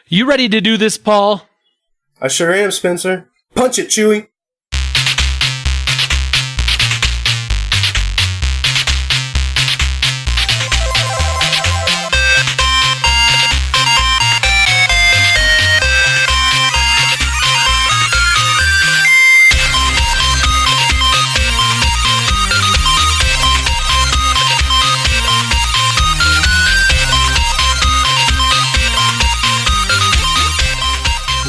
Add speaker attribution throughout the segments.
Speaker 1: You ready to do this, Paul?
Speaker 2: I sure am, Spencer. Punch it, Chewie.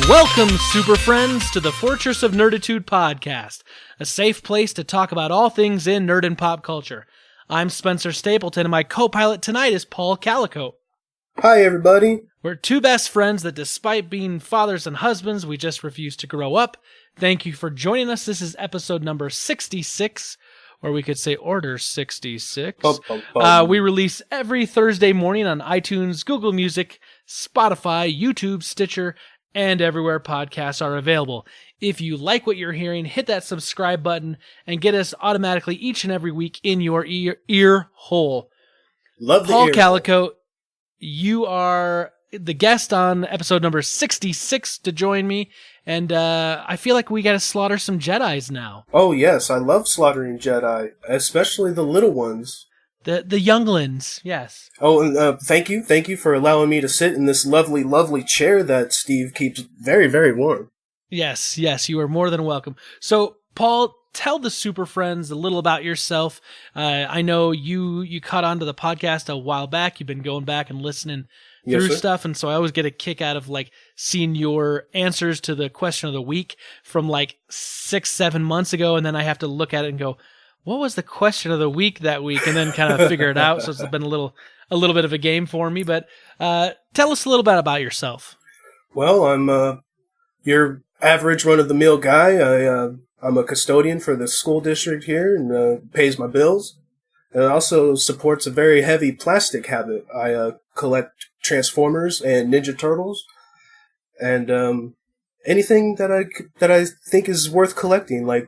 Speaker 1: Welcome, super friends, to the Fortress of Nerditude podcast, a safe place to talk about all things in nerd and pop culture. I'm Spencer Stapleton, and my co-pilot tonight is Paul Callicoat.
Speaker 2: Hi, everybody.
Speaker 1: We're two best friends that, despite being fathers and husbands, we just refuse to grow up. Thank you for joining us. This is episode number 66, or we could say Order 66. We release every Thursday morning on iTunes, Google Music, Spotify, YouTube, Stitcher, and everywhere podcasts are available. If you like what you're hearing, hit that subscribe button and get us automatically each and every week in your ear hole.
Speaker 2: Love the
Speaker 1: Paul
Speaker 2: ear
Speaker 1: Callicoat, you are the guest on episode number 66 to join me, and I feel like we got to slaughter some Jedis now.
Speaker 2: Oh, yes, I love slaughtering Jedi, especially the little ones.
Speaker 1: The younglings, yes.
Speaker 2: Oh, and thank you for allowing me to sit in this lovely, lovely chair that Steve keeps very, very warm.
Speaker 1: Yes, you are more than welcome. So, Paul, tell the super friends a little about yourself. I know you caught on to the podcast a while back. You've been going back and listening through stuff, and so I always get a kick out of like seeing your answers to the question of the week from like 6-7 months ago, and then I have to look at it and go, what was the question of the week that week? And then kind of figure it out. So it's been a little bit of a game for me. But tell us a little bit about yourself.
Speaker 2: Well, I'm your average run-of-the-mill guy. I'm a custodian for the school district here and pays my bills. And it also supports a very heavy plastic habit. I collect Transformers and Ninja Turtles and anything that I think is worth collecting, like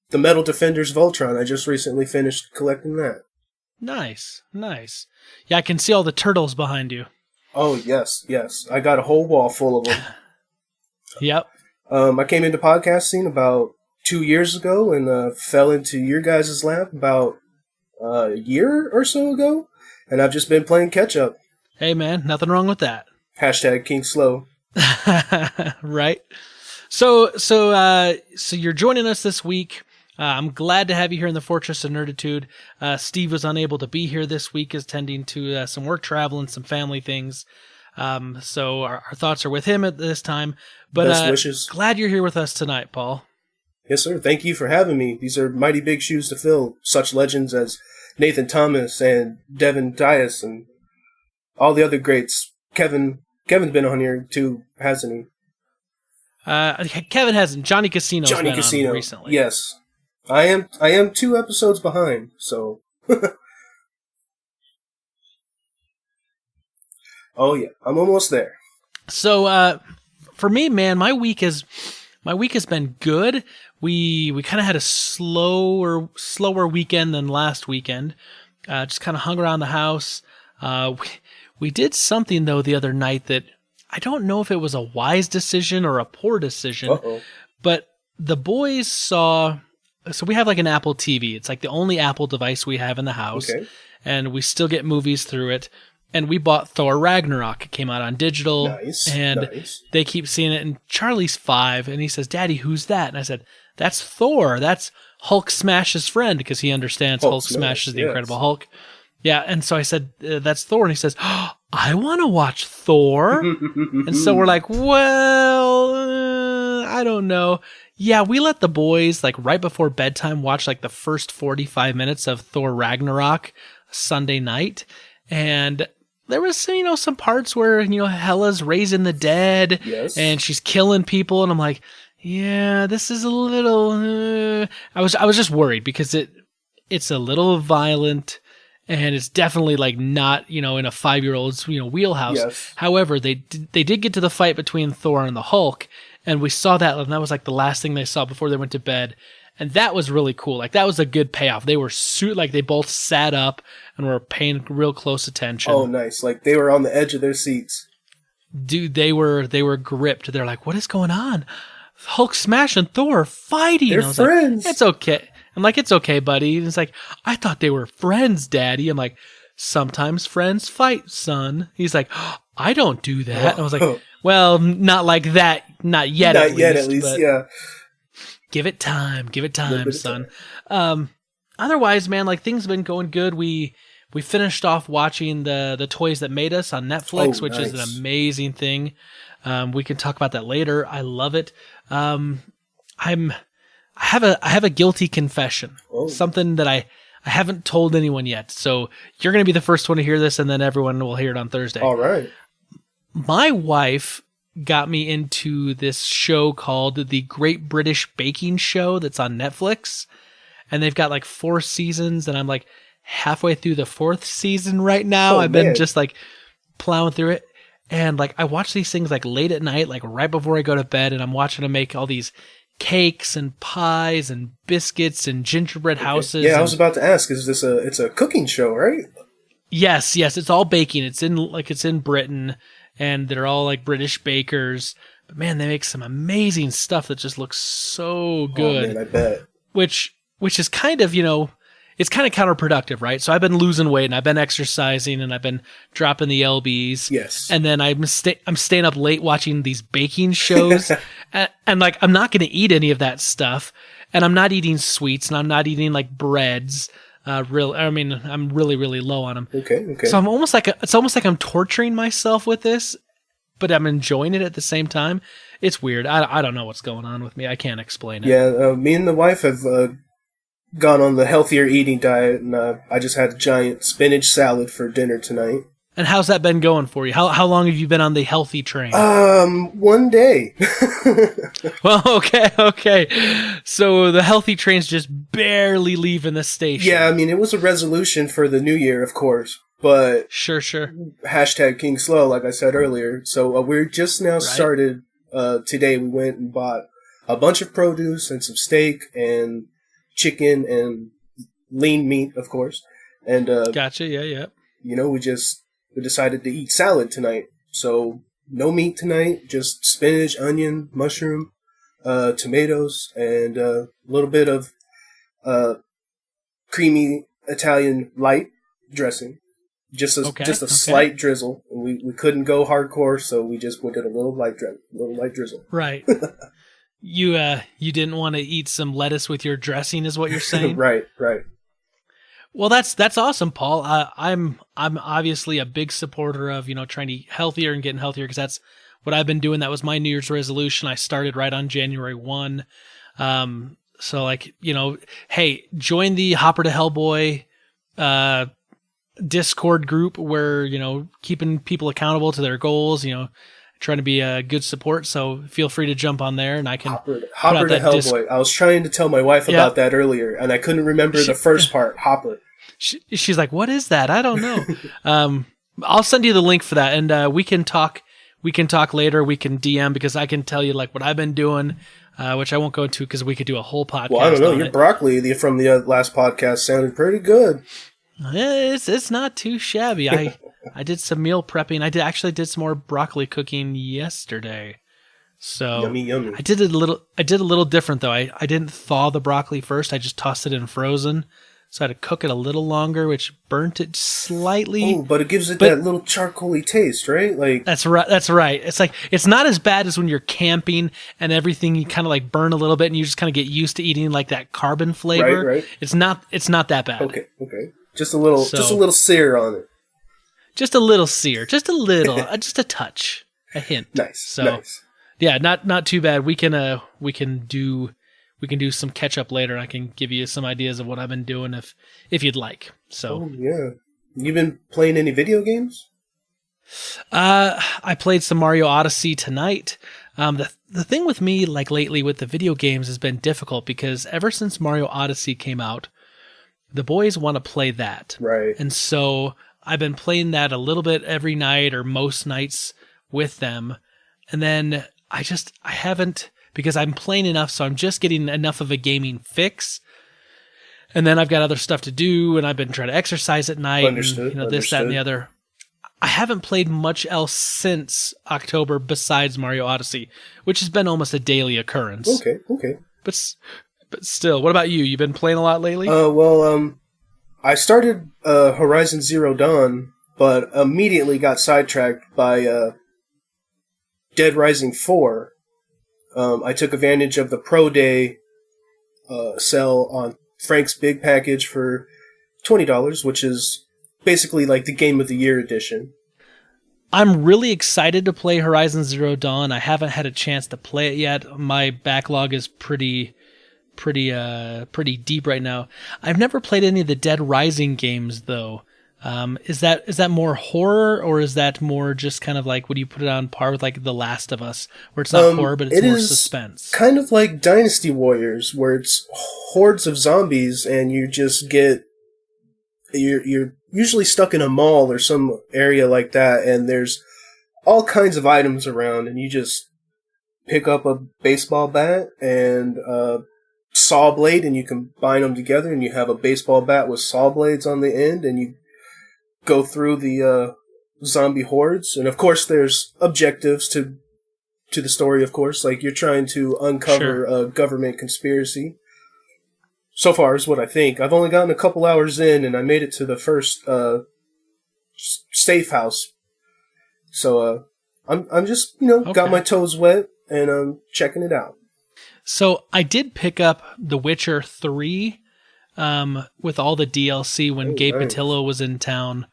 Speaker 2: the Metal Defenders Voltron. I just recently finished collecting that.
Speaker 1: Nice. Yeah, I can see all the turtles behind you.
Speaker 2: Oh, yes. I got a whole wall full of them.
Speaker 1: Yep.
Speaker 2: I came into podcasting about 2 years ago and fell into your guys' lap about a year or so ago, and I've just been playing catch-up.
Speaker 1: Hey, man, nothing wrong with that.
Speaker 2: Hashtag King Slow.
Speaker 1: Right. So you're joining us this week. I'm glad to have you here in the Fortress of Nerditude. Steve was unable to be here this week, is tending to some work travel and some family things. So our thoughts are with him at this time. But
Speaker 2: best wishes.
Speaker 1: Glad you're here with us tonight, Paul.
Speaker 2: Yes, sir. Thank you for having me. These are mighty big shoes to fill. Such legends as Nathan Thomas and Devin Dias and all the other greats. Kevin's been on here too, hasn't he?
Speaker 1: Kevin hasn't. Johnny Casino's been on recently.
Speaker 2: Yes. I am 2 episodes behind, so. Oh yeah, I'm almost there.
Speaker 1: So for me, man, my week has been good. We kind of had a slower weekend than last weekend. Just kind of hung around the house. We did something though the other night that I don't know if it was a wise decision or a poor decision.
Speaker 2: Uh-oh.
Speaker 1: But the boys saw. So we have like an Apple TV. It's like the only Apple device we have in the house.
Speaker 2: Okay.
Speaker 1: And we still get movies through it. And we bought Thor Ragnarok. It came out on digital.
Speaker 2: Nice.
Speaker 1: They keep seeing it. And Charlie's 5. And he says, Daddy, who's that? And I said, that's Thor. That's Hulk Smash's friend. Because he understands Hulk Smash is the Incredible Hulk. Yeah. And so I said, that's Thor. And he says, oh, I want to watch Thor. And so we're like, well, I don't know. Yeah, we let the boys, like right before bedtime, watch like the first 45 minutes of Thor Ragnarok Sunday night. And there was, some parts where, Hela's raising the dead.
Speaker 2: Yes.
Speaker 1: And she's killing people. And I'm like, yeah, this is a little, I was just worried because it's a little violent. And it's definitely like not, in a 5-year-old's, wheelhouse.
Speaker 2: Yes.
Speaker 1: However, they did get to the fight between Thor and the Hulk. And we saw that, and that was like the last thing they saw before they went to bed. And that was really cool. Like, that was a good payoff. They were they both sat up and were paying real close attention.
Speaker 2: Oh, nice. Like, they were on the edge of their seats.
Speaker 1: dude, they were gripped. They're like, what is going on? Hulk smash and Thor are fighting.
Speaker 2: They're friends.
Speaker 1: Like, it's okay. I'm like, it's okay, buddy. And it's like, I thought they were friends, Daddy. I'm like, sometimes friends fight, son. He's like, oh, I don't do that. And I was like, well, not like that. Not yet,
Speaker 2: not
Speaker 1: at least.
Speaker 2: Yet, at least, yeah.
Speaker 1: Give it time, son. Otherwise, man, like things have been going good. We finished off watching the Toys That Made Us on Netflix, which is an amazing thing. We can talk about that later. I love it. I have a guilty confession. Something that I haven't told anyone yet. So you're going to be the first one to hear this, and then everyone will hear it on Thursday.
Speaker 2: All right.
Speaker 1: My wife got me into this show called The Great British Baking Show that's on Netflix. And they've got like 4 seasons, and I'm like halfway through the 4th season right now. I've been just like plowing through it. And like I watch these things like late at night, like right before I go to bed, and I'm watching them make all these cakes and pies and biscuits and gingerbread houses.
Speaker 2: Yeah, I was about to ask, is this it's a cooking show, right? Yes,
Speaker 1: it's all baking. It's in Britain, and they're all like British bakers. But man, they make some amazing stuff that just looks so good.
Speaker 2: Oh man, I bet.
Speaker 1: Which is kind of, it's kind of counterproductive, right? So I've been losing weight, and I've been exercising, and I've been dropping the lbs.
Speaker 2: Yes.
Speaker 1: And then I'm staying up late watching these baking shows, and like I'm not going to eat any of that stuff, and I'm not eating sweets, and I'm not eating like breads. I'm really, really low on them.
Speaker 2: Okay.
Speaker 1: So it's almost like I'm torturing myself with this, but I'm enjoying it at the same time. It's weird. I don't know what's going on with me. I can't explain it.
Speaker 2: Yeah, me and the wife have gone on the healthier eating diet, and I just had a giant spinach salad for dinner tonight.
Speaker 1: And how's that been going for you? How long have you been on the healthy train?
Speaker 2: 1 day.
Speaker 1: Well, okay. So the healthy train's just barely leaving the station.
Speaker 2: Yeah, I mean, it was a resolution for the new year, of course, but...
Speaker 1: Sure.
Speaker 2: Hashtag King Slow, like I said earlier. So we're just now started, today we went and bought a bunch of produce and some steak and chicken and lean meat, of course. And
Speaker 1: gotcha, yeah.
Speaker 2: We decided to eat salad tonight. So no meat tonight, just spinach, onion, mushroom, tomatoes, and a little bit of creamy Italian light dressing. Just a slight drizzle. We couldn't go hardcore, so we just did a little light drizzle.
Speaker 1: Right. You didn't want to eat some lettuce with your dressing, is what you're saying?
Speaker 2: Right.
Speaker 1: Well, that's awesome, Paul. I'm obviously a big supporter of trying to eat healthier and getting healthier, because that's what I've been doing. That was my New Year's resolution. I started right on January 1. So like hey, join the Hopper to Hellboy Discord group where keeping people accountable to their goals. Trying to be a good support, so feel free to jump on there, and I can
Speaker 2: Hopper to Hellboy. I was trying to tell my wife about that earlier, and I couldn't remember the first part. Hopper.
Speaker 1: She's like, "What is that? I don't know." I'll send you the link for that, and we can talk. We can talk later. We can DM, because I can tell you like what I've been doing, which I won't go into because we could do a whole podcast.
Speaker 2: Well, I don't know. Your broccoli from the last podcast sounded pretty good.
Speaker 1: It's not too shabby. I did some meal prepping. I did some more broccoli cooking yesterday. So
Speaker 2: yummy.
Speaker 1: I did a little different though. I didn't thaw the broccoli first. I just tossed it in frozen. So I had to cook it a little longer, which burnt it slightly.
Speaker 2: Oh, but it gives it that little charcoaly taste, right? Like
Speaker 1: That's right. It's like it's not as bad as when you're camping and everything you kind of like burn a little bit and you just kind of get used to eating like that carbon flavor.
Speaker 2: Right.
Speaker 1: It's not that bad.
Speaker 2: Okay. Just a little sear on it.
Speaker 1: Just a little sear, just a little, just a touch, a hint.
Speaker 2: Nice.
Speaker 1: Yeah, not too bad. We can do some catch up later. I can give you some ideas of what I've been doing if you'd like. So
Speaker 2: yeah, you been playing any video games?
Speaker 1: I played some Mario Odyssey tonight. The thing with me like lately with the video games has been difficult, because ever since Mario Odyssey came out, the boys want to play that.
Speaker 2: Right.
Speaker 1: And so I've been playing that a little bit every night or most nights with them. And then I haven't, because I'm playing enough, so I'm just getting enough of a gaming fix. And then I've got other stuff to do, and I've been trying to exercise at night.
Speaker 2: Understood.
Speaker 1: And, this, that, and the other. I haven't played much else since October besides Mario Odyssey, which has been almost a daily occurrence.
Speaker 2: Okay.
Speaker 1: But still, what about you? You been playing a lot lately?
Speaker 2: I started Horizon Zero Dawn, but immediately got sidetracked by Dead Rising 4. I took advantage of the Pro Day sale on Frank's Big Package for $20, which is basically like the Game of the Year edition.
Speaker 1: I'm really excited to play Horizon Zero Dawn. I haven't had a chance to play it yet. My backlog is pretty deep right now. I've never played any of the Dead Rising games though. Is that more horror, or is that more just kind of like, would you put it on par with like The Last of Us, where it's not horror but it's more suspense?
Speaker 2: Kind of like Dynasty Warriors, where it's hordes of zombies and you just get you're usually stuck in a mall or some area like that, and there's all kinds of items around, and you just pick up a baseball bat and a saw blade, and you combine them together, and you have a baseball bat with saw blades on the end, and you go through the zombie hordes. And of course there's objectives to the story, of course, like you're trying to uncover a government conspiracy. So far is what I think. I've only gotten a couple hours in, and I made it to the first safe house. So I'm just, got my toes wet, and I'm checking it out.
Speaker 1: So I did pick up The Witcher 3 with all the DLC when Gabe Patillo was in town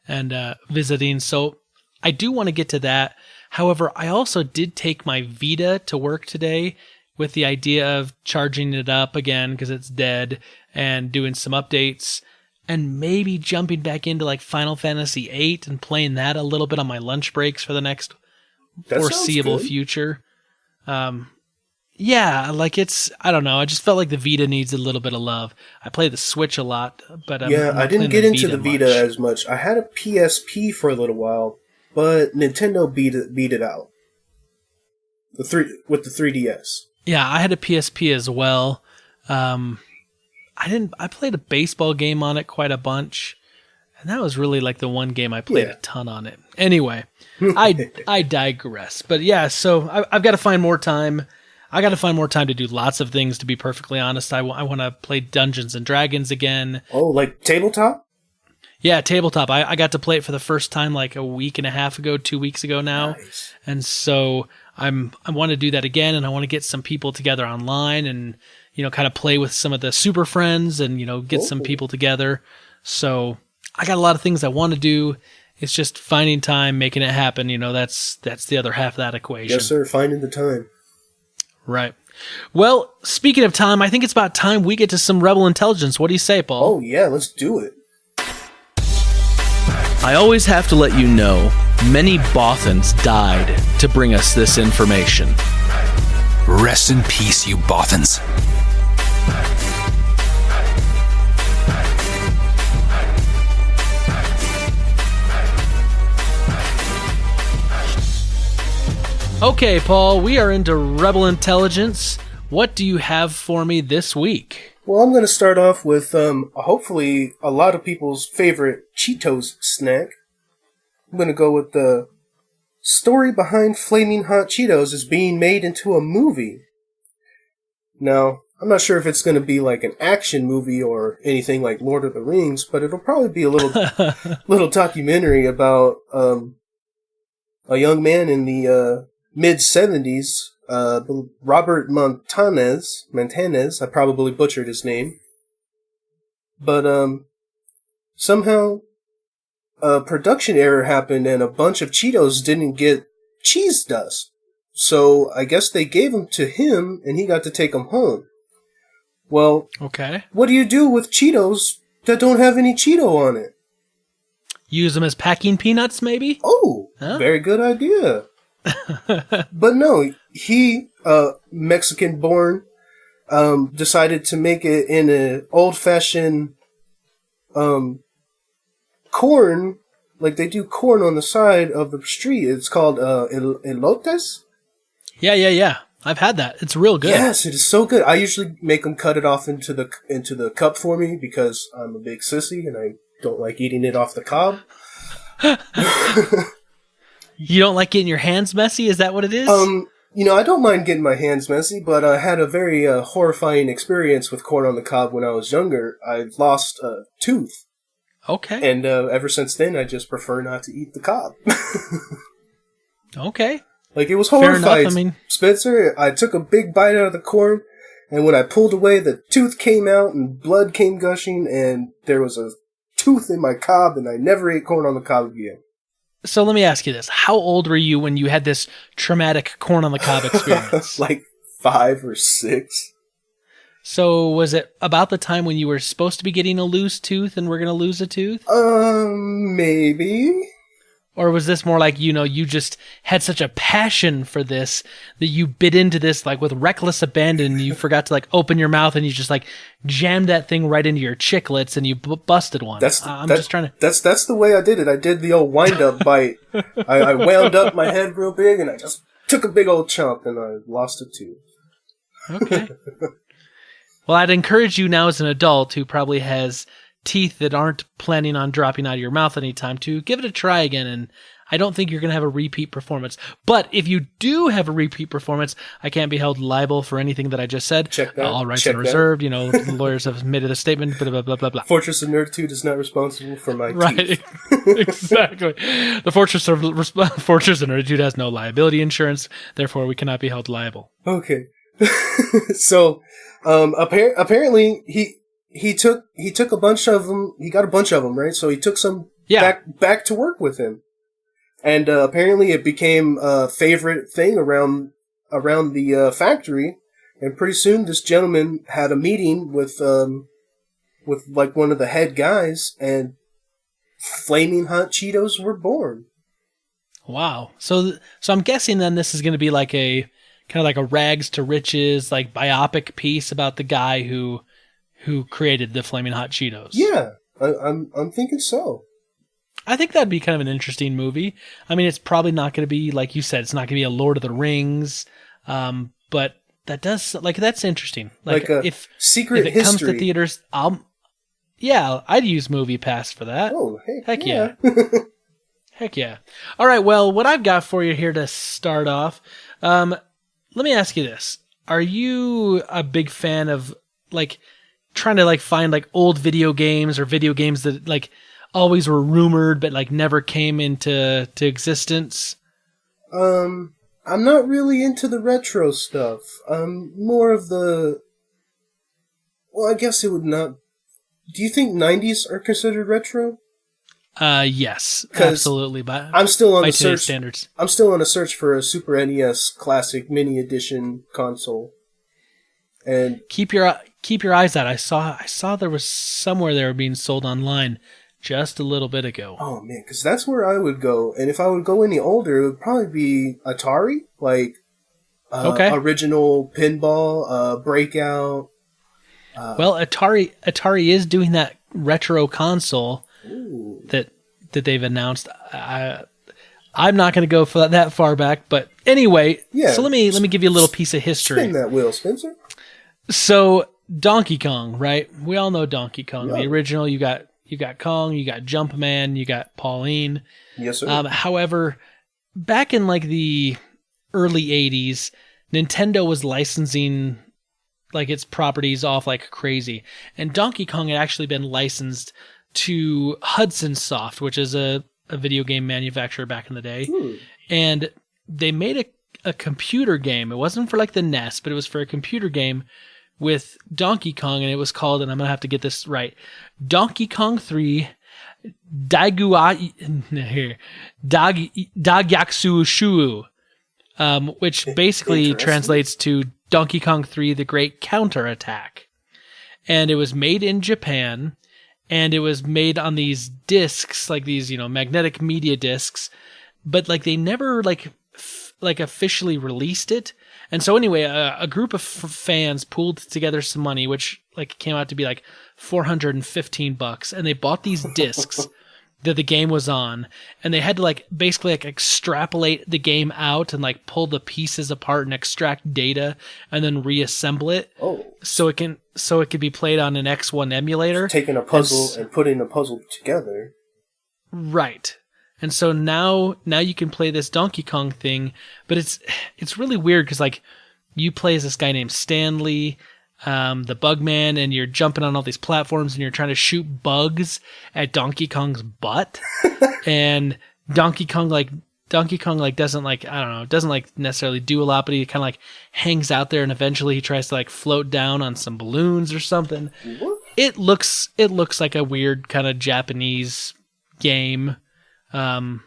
Speaker 1: and visiting. So I do want to get to that. However, I also did take my Vita to work today with the idea of charging it up again because it's dead and doing some updates and maybe jumping back into like Final Fantasy VIII and playing that a little bit on my lunch breaks for the next foreseeable future. Yeah, like I don't know. I just felt like the Vita needs a little bit of love. I play the Switch a lot, but
Speaker 2: I didn't get into the Vita as much. I had a PSP for a little while, but Nintendo beat it out. With the 3DS.
Speaker 1: Yeah, I had a PSP as well. I played a baseball game on it quite a bunch, and that was really like the one game I played a ton on it. Anyway, I digress. But yeah, so I've got to find more time. I got to find more time to do lots of things, to be perfectly honest. I want to play Dungeons and Dragons again.
Speaker 2: Oh, like tabletop?
Speaker 1: Yeah, tabletop. I got to play it for the first time like a week and a half ago, 2 weeks ago now.
Speaker 2: Nice.
Speaker 1: And so I want to do that again, and I want to get some people together online and, kind of play with some of the super friends and, get some people together. So I got a lot of things I want to do. It's just finding time, making it happen. That's the other half of that equation.
Speaker 2: Yes, sir. Finding the time.
Speaker 1: Right. Well, speaking of time, I think it's about time we get to some Rebel Intelligence. What do you say, Paul?
Speaker 2: Oh, yeah, let's do it.
Speaker 1: I always have to let you know, many Bothans died to bring us this information.
Speaker 3: Rest in peace, you Bothans.
Speaker 1: Okay, Paul, we are into Rebel Intelligence. What do you have for me this week?
Speaker 2: Well, I'm going to start off with hopefully a lot of people's favorite Cheetos snack. I'm going to go with the story behind Flaming Hot Cheetos is being made into a movie. Now, I'm not sure if it's going to be like an action movie or anything like Lord of the Rings, but it'll probably be a little documentary about a young man in the mid-70s, Robert Montanez, I probably butchered his name, but somehow a production error happened and a bunch of Cheetos didn't get cheese dust. So I guess they gave them to him and he got to take them home. Well,
Speaker 1: okay. What
Speaker 2: do you do with Cheetos that don't have any Cheeto on it?
Speaker 1: Use them as packing peanuts, maybe?
Speaker 2: Oh, Very good idea. But no, he, Mexican-born, decided to make it in an old-fashioned corn, like they do corn on the side of the street. It's called elotes?
Speaker 1: Yeah. I've had that. It's real good.
Speaker 2: Yes, it is so good. I usually make them cut it off into the cup for me because I'm a big sissy and I don't like eating it off the cob.
Speaker 1: You don't like getting your hands messy? Is that what it is?
Speaker 2: I don't mind getting my hands messy, but I had a very horrifying experience with corn on the cob when I was younger. I lost a tooth.
Speaker 1: Okay.
Speaker 2: And ever since then, I just prefer not to eat the cob.
Speaker 1: Okay.
Speaker 2: Like, it was horrifying.
Speaker 1: Fair enough,
Speaker 2: Spencer, I took a big bite out of the corn, and when I pulled away, the tooth came out, and blood came gushing, and there was a tooth in my cob, and I never ate corn on the cob again.
Speaker 1: So let me ask you this. How old were you when you had this traumatic corn on the cob experience?
Speaker 2: Like 5 or 6.
Speaker 1: So was it about the time when you were supposed to be getting a loose tooth and we're going to lose a tooth?
Speaker 2: Maybe.
Speaker 1: Or was this more like, you just had such a passion for this that you bit into this like with reckless abandon and you forgot to like open your mouth and you just like jammed that thing right into your chiclets and you busted one. I'm just trying to...
Speaker 2: That's the way I did it. I did the old wind-up bite. I wound up my head real big and I just took a big old chunk and I lost a tooth.
Speaker 1: Okay. Well, I'd encourage you now as an adult who probably has teeth that aren't planning on dropping out of your mouth anytime to give it a try again, and I don't think you're going to have a repeat performance. But if you do have a repeat performance, I can't be held liable for anything that I just said.
Speaker 2: Check that.
Speaker 1: All rights are reserved. The lawyers have made a statement, blah, blah, blah, blah, blah.
Speaker 2: Fortress of Nerditude is not responsible for my teeth.
Speaker 1: Right, exactly. The Fortress of Nerditude has no liability insurance, therefore we cannot be held liable.
Speaker 2: Okay. So, apparently he took a bunch of them. He got a bunch of them, right? So he took some back to work with him, and apparently it became a favorite thing around the factory. And pretty soon, this gentleman had a meeting with like one of the head guys, and flaming hot Cheetos were born.
Speaker 1: Wow. So I'm guessing then this is going to be like a kind of like a rags to riches, like biopic piece about the guy who created the Flaming Hot Cheetos.
Speaker 2: Yeah, I'm thinking so.
Speaker 1: I think that'd be kind of an interesting movie. I mean, it's probably not going to be, like you said, it's not going to be a Lord of the Rings, but that's interesting.
Speaker 2: Like a
Speaker 1: if
Speaker 2: secret
Speaker 1: it
Speaker 2: history
Speaker 1: comes to theaters, I'd use Movie Pass for that.
Speaker 2: Oh,
Speaker 1: heck yeah. Heck yeah. All right, well, what I've got for you here to start off, let me ask you this. Are you a big fan of, like, trying to, like, find, like, old video games or video games that, like, always were rumored but, like, never came into existence?
Speaker 2: I'm not really into the retro stuff. I'm more of the... Well, I guess it would not... Do you think 90s are considered retro?
Speaker 1: Yes, absolutely. But
Speaker 2: I'm still on
Speaker 1: by
Speaker 2: the
Speaker 1: today's
Speaker 2: search.
Speaker 1: Standards.
Speaker 2: I'm still on a search for a Super NES Classic Mini Edition console. And
Speaker 1: keep your eyes out. I saw there was somewhere they were being sold online just a little bit ago.
Speaker 2: Oh man, because that's where I would go. And if I would go any older, it would probably be Atari, like original pinball, Breakout.
Speaker 1: Well, Atari is doing that retro console.
Speaker 2: Ooh.
Speaker 1: that they've announced. I'm not going to go for that far back, but anyway.
Speaker 2: Yeah,
Speaker 1: so let me give you a little piece of history.
Speaker 2: Spin that wheel, Spencer.
Speaker 1: So Donkey Kong, right? We all know Donkey Kong.
Speaker 2: Yeah.
Speaker 1: The original. You got Kong. You got Jumpman. You got Pauline.
Speaker 2: Yes, sir.
Speaker 1: However, back in like the early '80s, Nintendo was licensing like its properties off like crazy, and Donkey Kong had actually been licensed to Hudson Soft, which is a video game manufacturer back in the day. And they made a computer game. It wasn't for like the NES, but it was for a computer game with Donkey Kong, and it was called, and I'm going to have to get this right, Donkey Kong 3 Dagyaksu Shuu, which basically translates to Donkey Kong 3 The Great Counterattack. And it was made in Japan. And it was made on these discs, like these, magnetic media discs, but like they never like officially released it. And so anyway, a group of fans pooled together some money, which like came out to be like $415, and they bought these discs that the game was on, and they had to like basically like extrapolate the game out and like pull the pieces apart and extract data and then reassemble it. So it could be played on an X1 emulator.
Speaker 2: Taking a puzzle and putting a puzzle together.
Speaker 1: Right. And so now you can play this Donkey Kong thing, but it's really weird because like you play as this guy named Stanley, the Bugman, and you're jumping on all these platforms and you're trying to shoot bugs at Donkey Kong's butt. And Donkey Kong doesn't necessarily do a lot, but he kind of like hangs out there, and eventually he tries to like float down on some balloons or something.
Speaker 2: What?
Speaker 1: It looks like a weird kind of Japanese game. I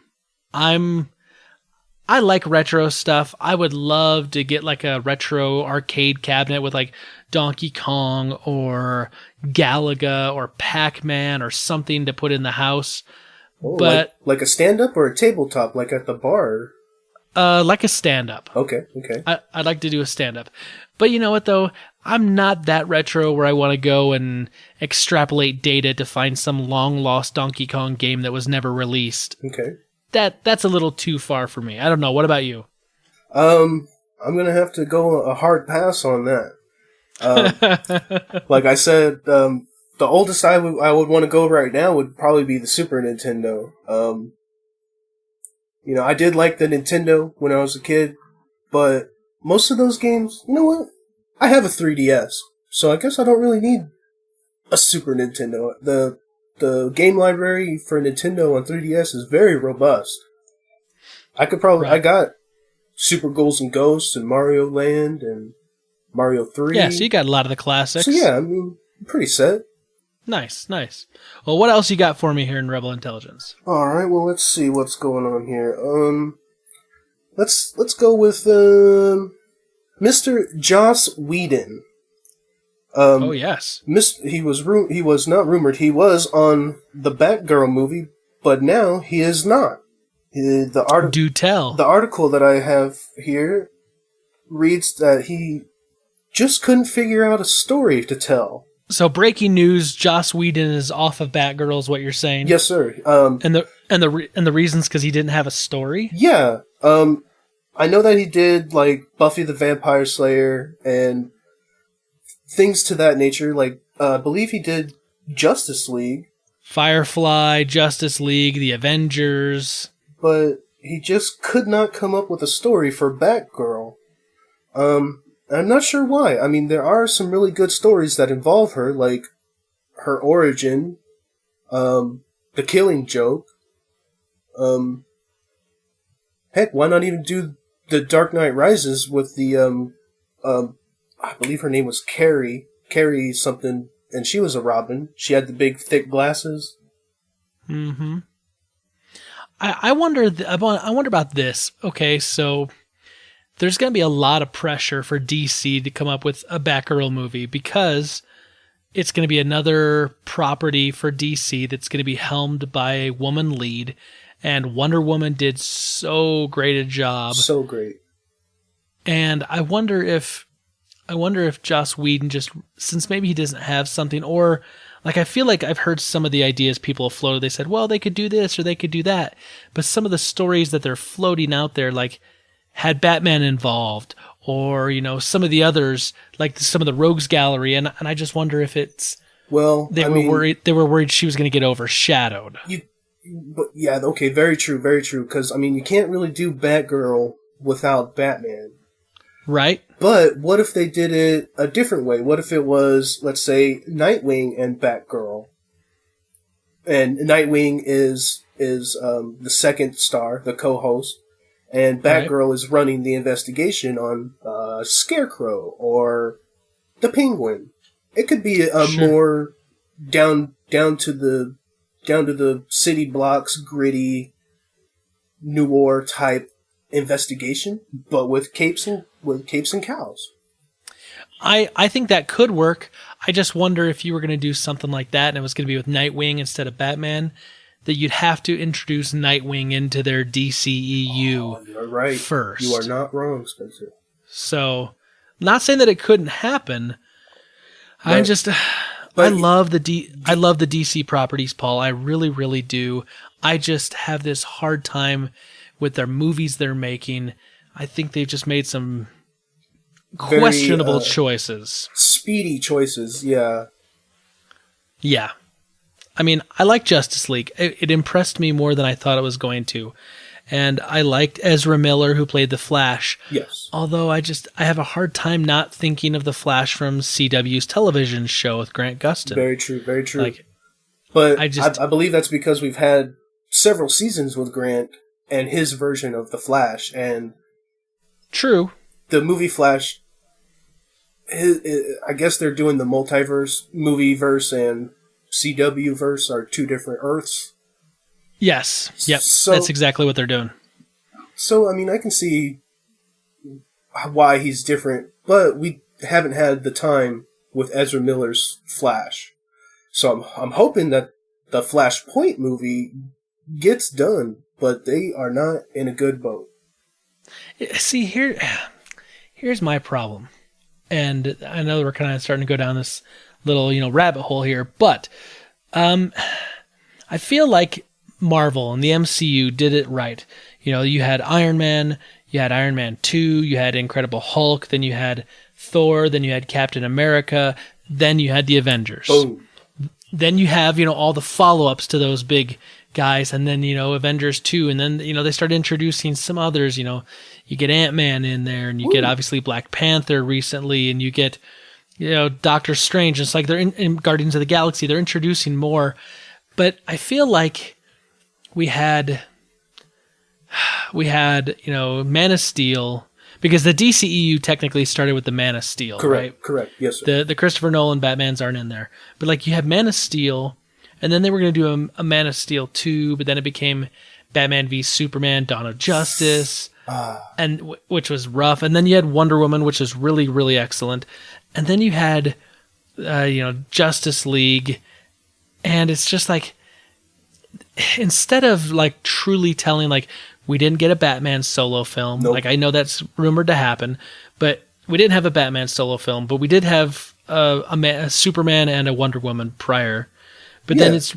Speaker 1: like retro stuff. I would love to get like a retro arcade cabinet with like Donkey Kong or Galaga or Pac-Man or something to put in the house.
Speaker 2: Oh,
Speaker 1: but
Speaker 2: like a stand-up or a tabletop, like at the bar?
Speaker 1: Like a stand-up.
Speaker 2: Okay.
Speaker 1: I'd like to do a stand-up. But you know what, though? I'm not that retro where I want to go and extrapolate data to find some long-lost Donkey Kong game that was never released.
Speaker 2: Okay.
Speaker 1: That's a little too far for me. I don't know. What about you?
Speaker 2: I'm gonna have to go a hard pass on that. Like I said, the oldest I would want to go right now would probably be the Super Nintendo. I did like the Nintendo when I was a kid, but most of those games, you know what? I have a 3DS, so I guess I don't really need a Super Nintendo. The game library for Nintendo on 3DS is very robust. I got Super Ghouls and Ghosts and Mario Land and Mario 3.
Speaker 1: Yeah, so you got a lot of the classics.
Speaker 2: So yeah, I mean, I'm pretty set.
Speaker 1: Nice. Well, what else you got for me here in Rebel Intelligence?
Speaker 2: Alright, well, let's see what's going on here. Let's go with, Mr. Joss Whedon.
Speaker 1: Oh, yes.
Speaker 2: He was not rumored. He was on the Batgirl movie, but now he is not.
Speaker 1: Do tell.
Speaker 2: The article that I have here reads that he just couldn't figure out a story to tell.
Speaker 1: So breaking news: Joss Whedon is off of Batgirl. Is what you're saying?
Speaker 2: Yes, sir.
Speaker 1: And the reasons because he didn't have a story.
Speaker 2: Yeah. I know that he did like Buffy the Vampire Slayer and things to that nature. Like, I believe he did Justice League,
Speaker 1: Firefly, Justice League, the Avengers.
Speaker 2: But he just could not come up with a story for Batgirl. I'm not sure why. I mean, there are some really good stories that involve her, like her origin, the Killing Joke. Heck, why not even do the Dark Knight Rises with the, I believe her name was Carrie something, and she was a Robin. She had the big, thick glasses.
Speaker 1: Mm-hmm. I wonder about this. Okay, so there's going to be a lot of pressure for DC to come up with a Batgirl movie because it's going to be another property for DC that's going to be helmed by a woman lead, and Wonder Woman did so great a job.
Speaker 2: So great.
Speaker 1: And I wonder if Joss Whedon just, since maybe he doesn't have something, or like I feel like I've heard some of the ideas people have floated. They said, well, they could do this or they could do that. But some of the stories that they're floating out there, like had Batman involved, or some of the others, like some of the Rogues Gallery, and I just wonder if it's they were worried she was going to get overshadowed.
Speaker 2: But yeah, okay, very true. Because I mean, you can't really do Batgirl without Batman.
Speaker 1: Right.
Speaker 2: But what if they did it a different way? What if it was, let's say, Nightwing and Batgirl? And Nightwing is the second star, the co-host, and Batgirl is running the investigation on Scarecrow or the Penguin. It could be a more down to the city blocks, gritty, noir type investigation, but with capes and cows.
Speaker 1: I think that could work. I just wonder if you were going to do something like that and it was going to be with Nightwing instead of Batman, that you'd have to introduce Nightwing into their DCEU
Speaker 2: you're right.
Speaker 1: first.
Speaker 2: You are not wrong, Spencer.
Speaker 1: So, not saying that it couldn't happen. I love the DC properties, Paul. I really, really do. I just have this hard time with their movies they're making. I think they've just made some questionable choices.
Speaker 2: Speedy choices, yeah.
Speaker 1: Yeah. I mean, I like Justice League. It impressed me more than I thought it was going to. And I liked Ezra Miller, who played the Flash.
Speaker 2: Yes.
Speaker 1: Although I have a hard time not thinking of the Flash from CW's television show with Grant Gustin.
Speaker 2: Very true, very true.
Speaker 1: Like,
Speaker 2: but I believe that's because we've had several seasons with Grant and his version of the Flash. And
Speaker 1: true.
Speaker 2: The movie Flash, I guess they're doing the multiverse, movie verse and CW verse are two different Earths.
Speaker 1: Yes. Yep. So, that's exactly what they're doing.
Speaker 2: So, I mean, I can see why he's different, but we haven't had the time with Ezra Miller's Flash. So I'm hoping that the Flashpoint movie gets done, but they are not in a good boat.
Speaker 1: See, here's my problem. And I know we're kind of starting to go down this little, rabbit hole here, but I feel like Marvel and the MCU did it right. You had Iron Man, you had Iron Man 2, you had Incredible Hulk, then you had Thor, then you had Captain America, then you had the Avengers.
Speaker 2: Boom.
Speaker 1: Then you have, all the follow-ups to those big guys, and then, Avengers 2, and then, they start introducing some others, you get Ant-Man in there, and you get obviously Black Panther recently, and you get, Doctor Strange. It's like they're in Guardians of the Galaxy, they're introducing more, but I feel like we had, Man of Steel, because the DCEU technically started with the Man of Steel, right?
Speaker 2: Correct, yes, sir.
Speaker 1: The Christopher Nolan Batmans aren't in there. But, like, you have Man of Steel, and then they were going to do a Man of Steel 2, but then it became Batman v Superman, Dawn of Justice, and which was rough. And then you had Wonder Woman, which was really, really excellent. And then you had, Justice League, and it's just like, instead of like truly telling, like, we didn't get a Batman solo film.
Speaker 2: Nope.
Speaker 1: Like, I know that's rumored to happen, but we didn't have a Batman solo film, but we did have a Superman and a Wonder Woman prior. But then it's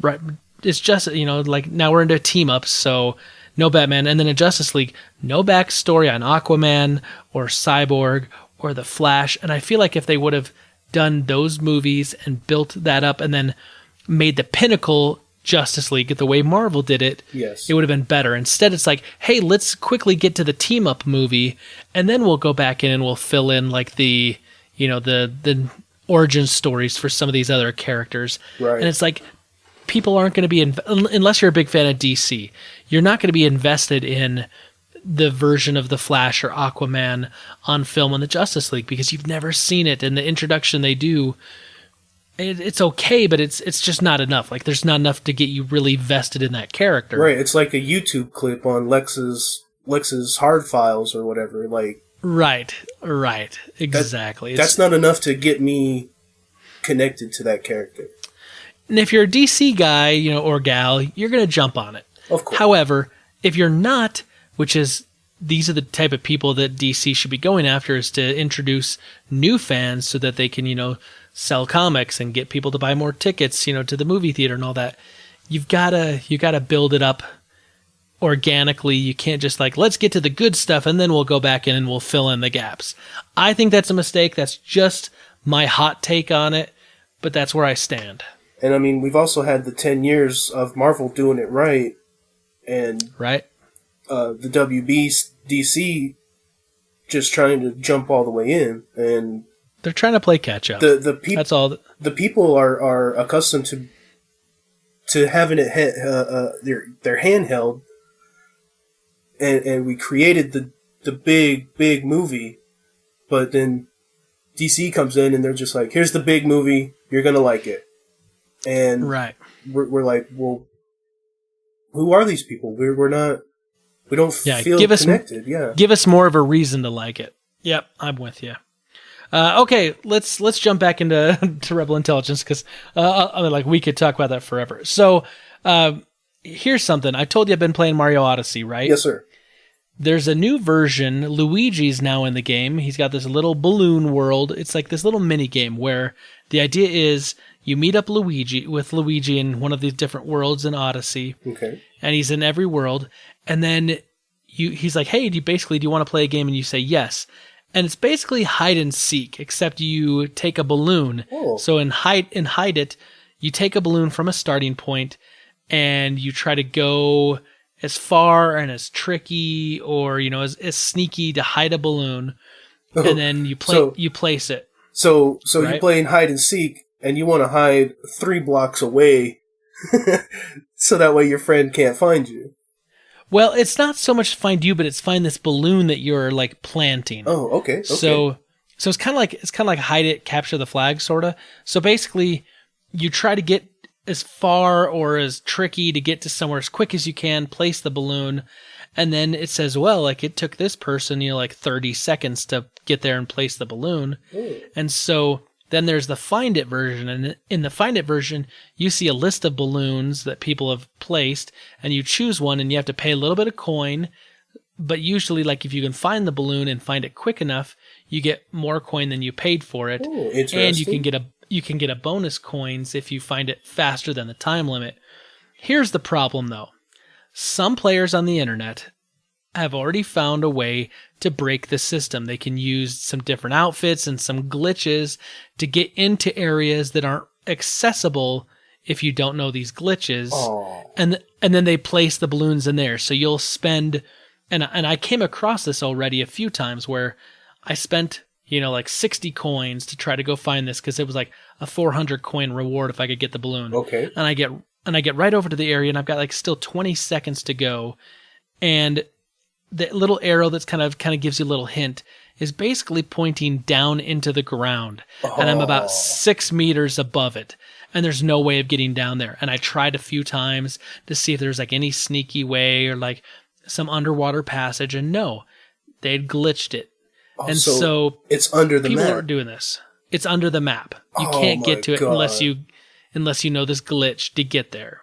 Speaker 1: just, like, now we're into team ups, so no Batman. And then in Justice League, no backstory on Aquaman or Cyborg or the Flash. And I feel like if they would have done those movies and built that up and then made the pinnacle Justice League the way Marvel did it,
Speaker 2: yes,
Speaker 1: it would have been better. Instead, it's like, hey, let's quickly get to the team up movie, and then we'll go back in and we'll fill in like the origin stories for some of these other characters.
Speaker 2: Right.
Speaker 1: And it's like, people aren't going to be unless you're a big fan of DC, you're not going to be invested in the version of the Flash or Aquaman on film in the Justice League because you've never seen it, and the introduction they do, it's okay, but it's just not enough. Like, there's not enough to get you really vested in that character.
Speaker 2: Right. It's like a YouTube clip on Lex's hard files or whatever. Like,
Speaker 1: right, exactly.
Speaker 2: That's not enough to get me connected to that character.
Speaker 1: And if you're a DC guy, or gal, you're going to jump on it.
Speaker 2: Of course.
Speaker 1: However, if you're not, which is, these are the type of people that DC should be going after, is to introduce new fans so that they can, sell comics and get people to buy more tickets, to the movie theater and all that. You gotta build it up organically. You can't just like, let's get to the good stuff and then we'll go back in and we'll fill in the gaps. I think that's a mistake. That's just my hot take on it, but that's where I stand.
Speaker 2: And I mean, we've also had the 10 years of Marvel doing it right, and
Speaker 1: right,
Speaker 2: the WB DC just trying to jump all the way in, and
Speaker 1: they're trying to play catch up. That's all.
Speaker 2: The people are accustomed to having it their handheld, and we created the big movie, but then DC comes in and they're just like, here's the big movie, you're gonna like it, and
Speaker 1: right.
Speaker 2: We're like, well, who are these people? We don't feel connected.
Speaker 1: Give us more of a reason to like it. Yep, I'm with you. Okay, let's jump back into to Rebel Intelligence because we could talk about that forever. So here's something. I told you I've been playing Mario Odyssey, right?
Speaker 2: Yes, sir.
Speaker 1: There's a new version. Luigi's now in the game. He's got this little balloon world. It's like this little mini game where the idea is you meet up with Luigi in one of these different worlds in Odyssey.
Speaker 2: Okay.
Speaker 1: And he's in every world. And then he's like, hey, do you want to play a game? And you say yes. And it's basically hide and seek, except you take a balloon.
Speaker 2: Oh.
Speaker 1: So in hide it, you take a balloon from a starting point and you try to go as far and as tricky or, as sneaky to hide a balloon. And then you place it.
Speaker 2: So
Speaker 1: right?
Speaker 2: you're playing hide and seek and you want to hide 3 blocks away so that way your friend can't find you.
Speaker 1: Well, it's not so much find you, but it's find this balloon that you're like planting.
Speaker 2: Oh, okay.
Speaker 1: So it's kind of like hide it, capture the flag, sort of. So basically, you try to get as far or as tricky to get to somewhere as quick as you can, place the balloon, and then it says, well, like it took this person, 30 seconds to get there and place the balloon.
Speaker 2: Ooh.
Speaker 1: And so then there's the find it version, and in the find it version, you see a list of balloons that people have placed, and you choose one, and you have to pay a little bit of coin. But usually, like if you can find the balloon and find it quick enough, you get more coin than you paid for it.
Speaker 2: Ooh, interesting.
Speaker 1: And you can get a bonus coins if you find it faster than the time limit. Here's the problem though. Some players on the internet have already found a way to break the system. They can use some different outfits and some glitches to get into areas that aren't accessible if you don't know these glitches.
Speaker 2: Aww.
Speaker 1: And then they place the balloons in there. So you'll spend, and I came across this already a few times where I spent, like 60 coins to try to go find this because it was like a 400 coin reward if I could get the balloon.
Speaker 2: Okay.
Speaker 1: And I get right over to the area and I've got like still 20 seconds to go. And the little arrow that's kind of gives you a little hint is basically pointing down into the ground. Oh. And I'm about 6 meters above it. And there's no way of getting down there. And I tried a few times to see if there's like any sneaky way or like some underwater passage. And no, they'd glitched it.
Speaker 2: Oh,
Speaker 1: and so
Speaker 2: it's under the
Speaker 1: people
Speaker 2: map.
Speaker 1: aren't doing this. It's under the map. You can't get to it unless you know this glitch to get there.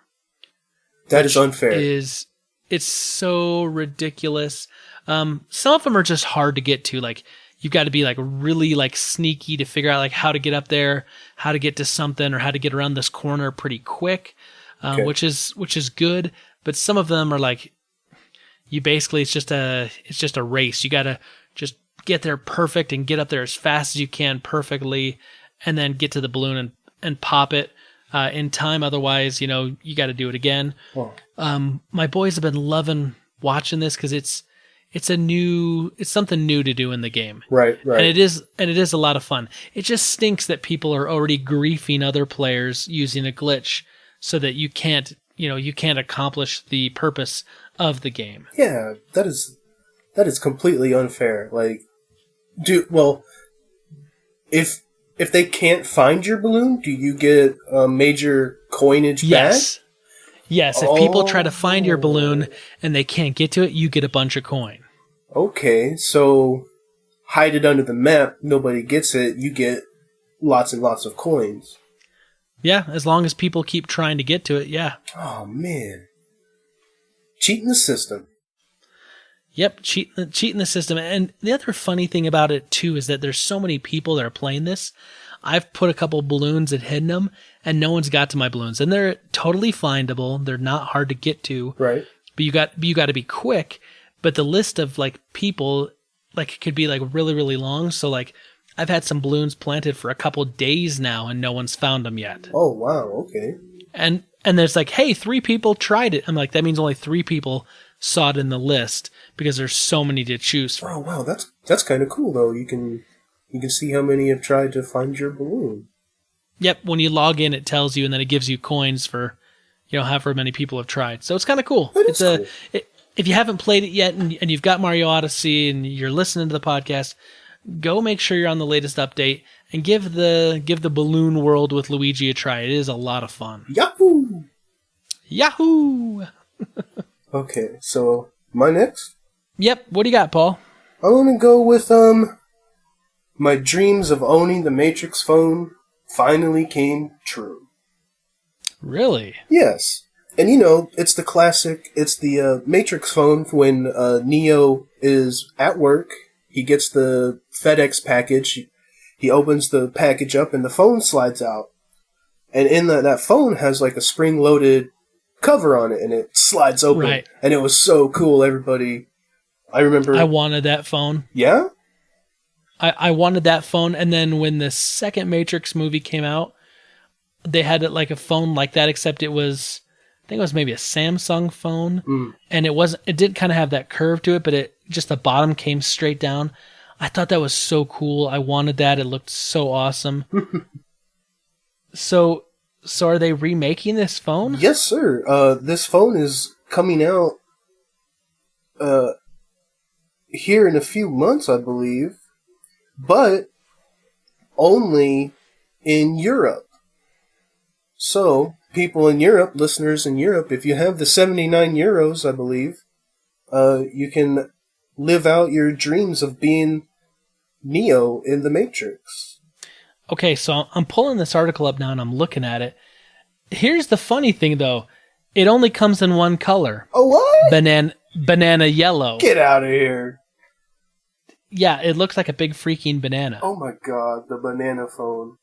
Speaker 2: That is unfair.
Speaker 1: It's so ridiculous. Some of them are just hard to get to. Like you've got to be like really like sneaky to figure out like how to get up there, how to get to something, or how to get around this corner pretty quick, which is good. But some of them are like you basically it's just a race. You got to just get there perfect and get up there as fast as you can perfectly, and then get to the balloon and pop it in time. Otherwise, you got to do it again.
Speaker 2: Oh.
Speaker 1: My boys have been loving watching this because it's something new to do in the game.
Speaker 2: Right.
Speaker 1: And it is a lot of fun. It just stinks that people are already griefing other players using a glitch so that you can't accomplish the purpose of the game.
Speaker 2: Yeah, that is completely unfair. Like, if they can't find your balloon, do you get a major coinage back?
Speaker 1: Yes, if people try to find your balloon and they can't get to it, you get a bunch of coin.
Speaker 2: Okay, so hide it under the map, nobody gets it, you get lots and lots of coins.
Speaker 1: Yeah, as long as people keep trying to get to it, yeah.
Speaker 2: Oh, man. Cheating the system.
Speaker 1: Yep, cheating the system. And the other funny thing about it, too, is that there's so many people that are playing this. I've put a couple balloons and hidden them, and no one's got to my balloons. And they're totally findable. They're not hard to get to.
Speaker 2: Right.
Speaker 1: But you got to be quick. But the list of, like, people, like, could be, like, really, really long. So, like, I've had some balloons planted for a couple days now, and no one's found them yet.
Speaker 2: Oh, wow, okay.
Speaker 1: And there's like, hey, 3 people tried it. I'm like, that means only 3 people saw it in the list because there's so many to choose from.
Speaker 2: Oh, wow, that's kind of cool, though. You can see how many have tried to find your balloon.
Speaker 1: Yep, when you log in, it tells you, and then it gives you coins for, however many people have tried. So it's kind of cool.
Speaker 2: That is cool.
Speaker 1: If you haven't played it yet and you've got Mario Odyssey and you're listening to the podcast, go make sure you're on the latest update and give the Balloon World with Luigi a try. It is a lot of fun.
Speaker 2: Yahoo!
Speaker 1: Yahoo!
Speaker 2: Okay, so my next?
Speaker 1: Yep, what do you got, Paul?
Speaker 2: I'm gonna go with my dreams of owning the Matrix phone finally came true.
Speaker 1: Really?
Speaker 2: Yes. And it's the classic, it's the Matrix phone when Neo is at work, he gets the FedEx package, he opens the package up and the phone slides out. And in that phone has like a spring-loaded cover on it and it slides open.
Speaker 1: Right.
Speaker 2: And it was so cool, everybody. I remember...
Speaker 1: I wanted that phone.
Speaker 2: Yeah?
Speaker 1: I wanted that phone, and then when the second Matrix movie came out, they had it like a phone like that, except it was, I think it was maybe a Samsung phone, and it did kind of have that curve to it, but it just the bottom came straight down. I thought that was so cool. I wanted that. It looked so awesome. So are they remaking this phone?
Speaker 2: Yes, sir. This phone is coming out here in a few months, I believe, but only in Europe. So, people in Europe, listeners in Europe, if you have the 79 euros, I believe, you can live out your dreams of being Neo in the Matrix.
Speaker 1: Okay, so I'm pulling this article up now and I'm looking at it. Here's the funny thing, though. It only comes in one color.
Speaker 2: Oh, what?
Speaker 1: Banana yellow.
Speaker 2: Get out of here.
Speaker 1: Yeah, it looks like a big freaking banana.
Speaker 2: Oh my god, the banana phone.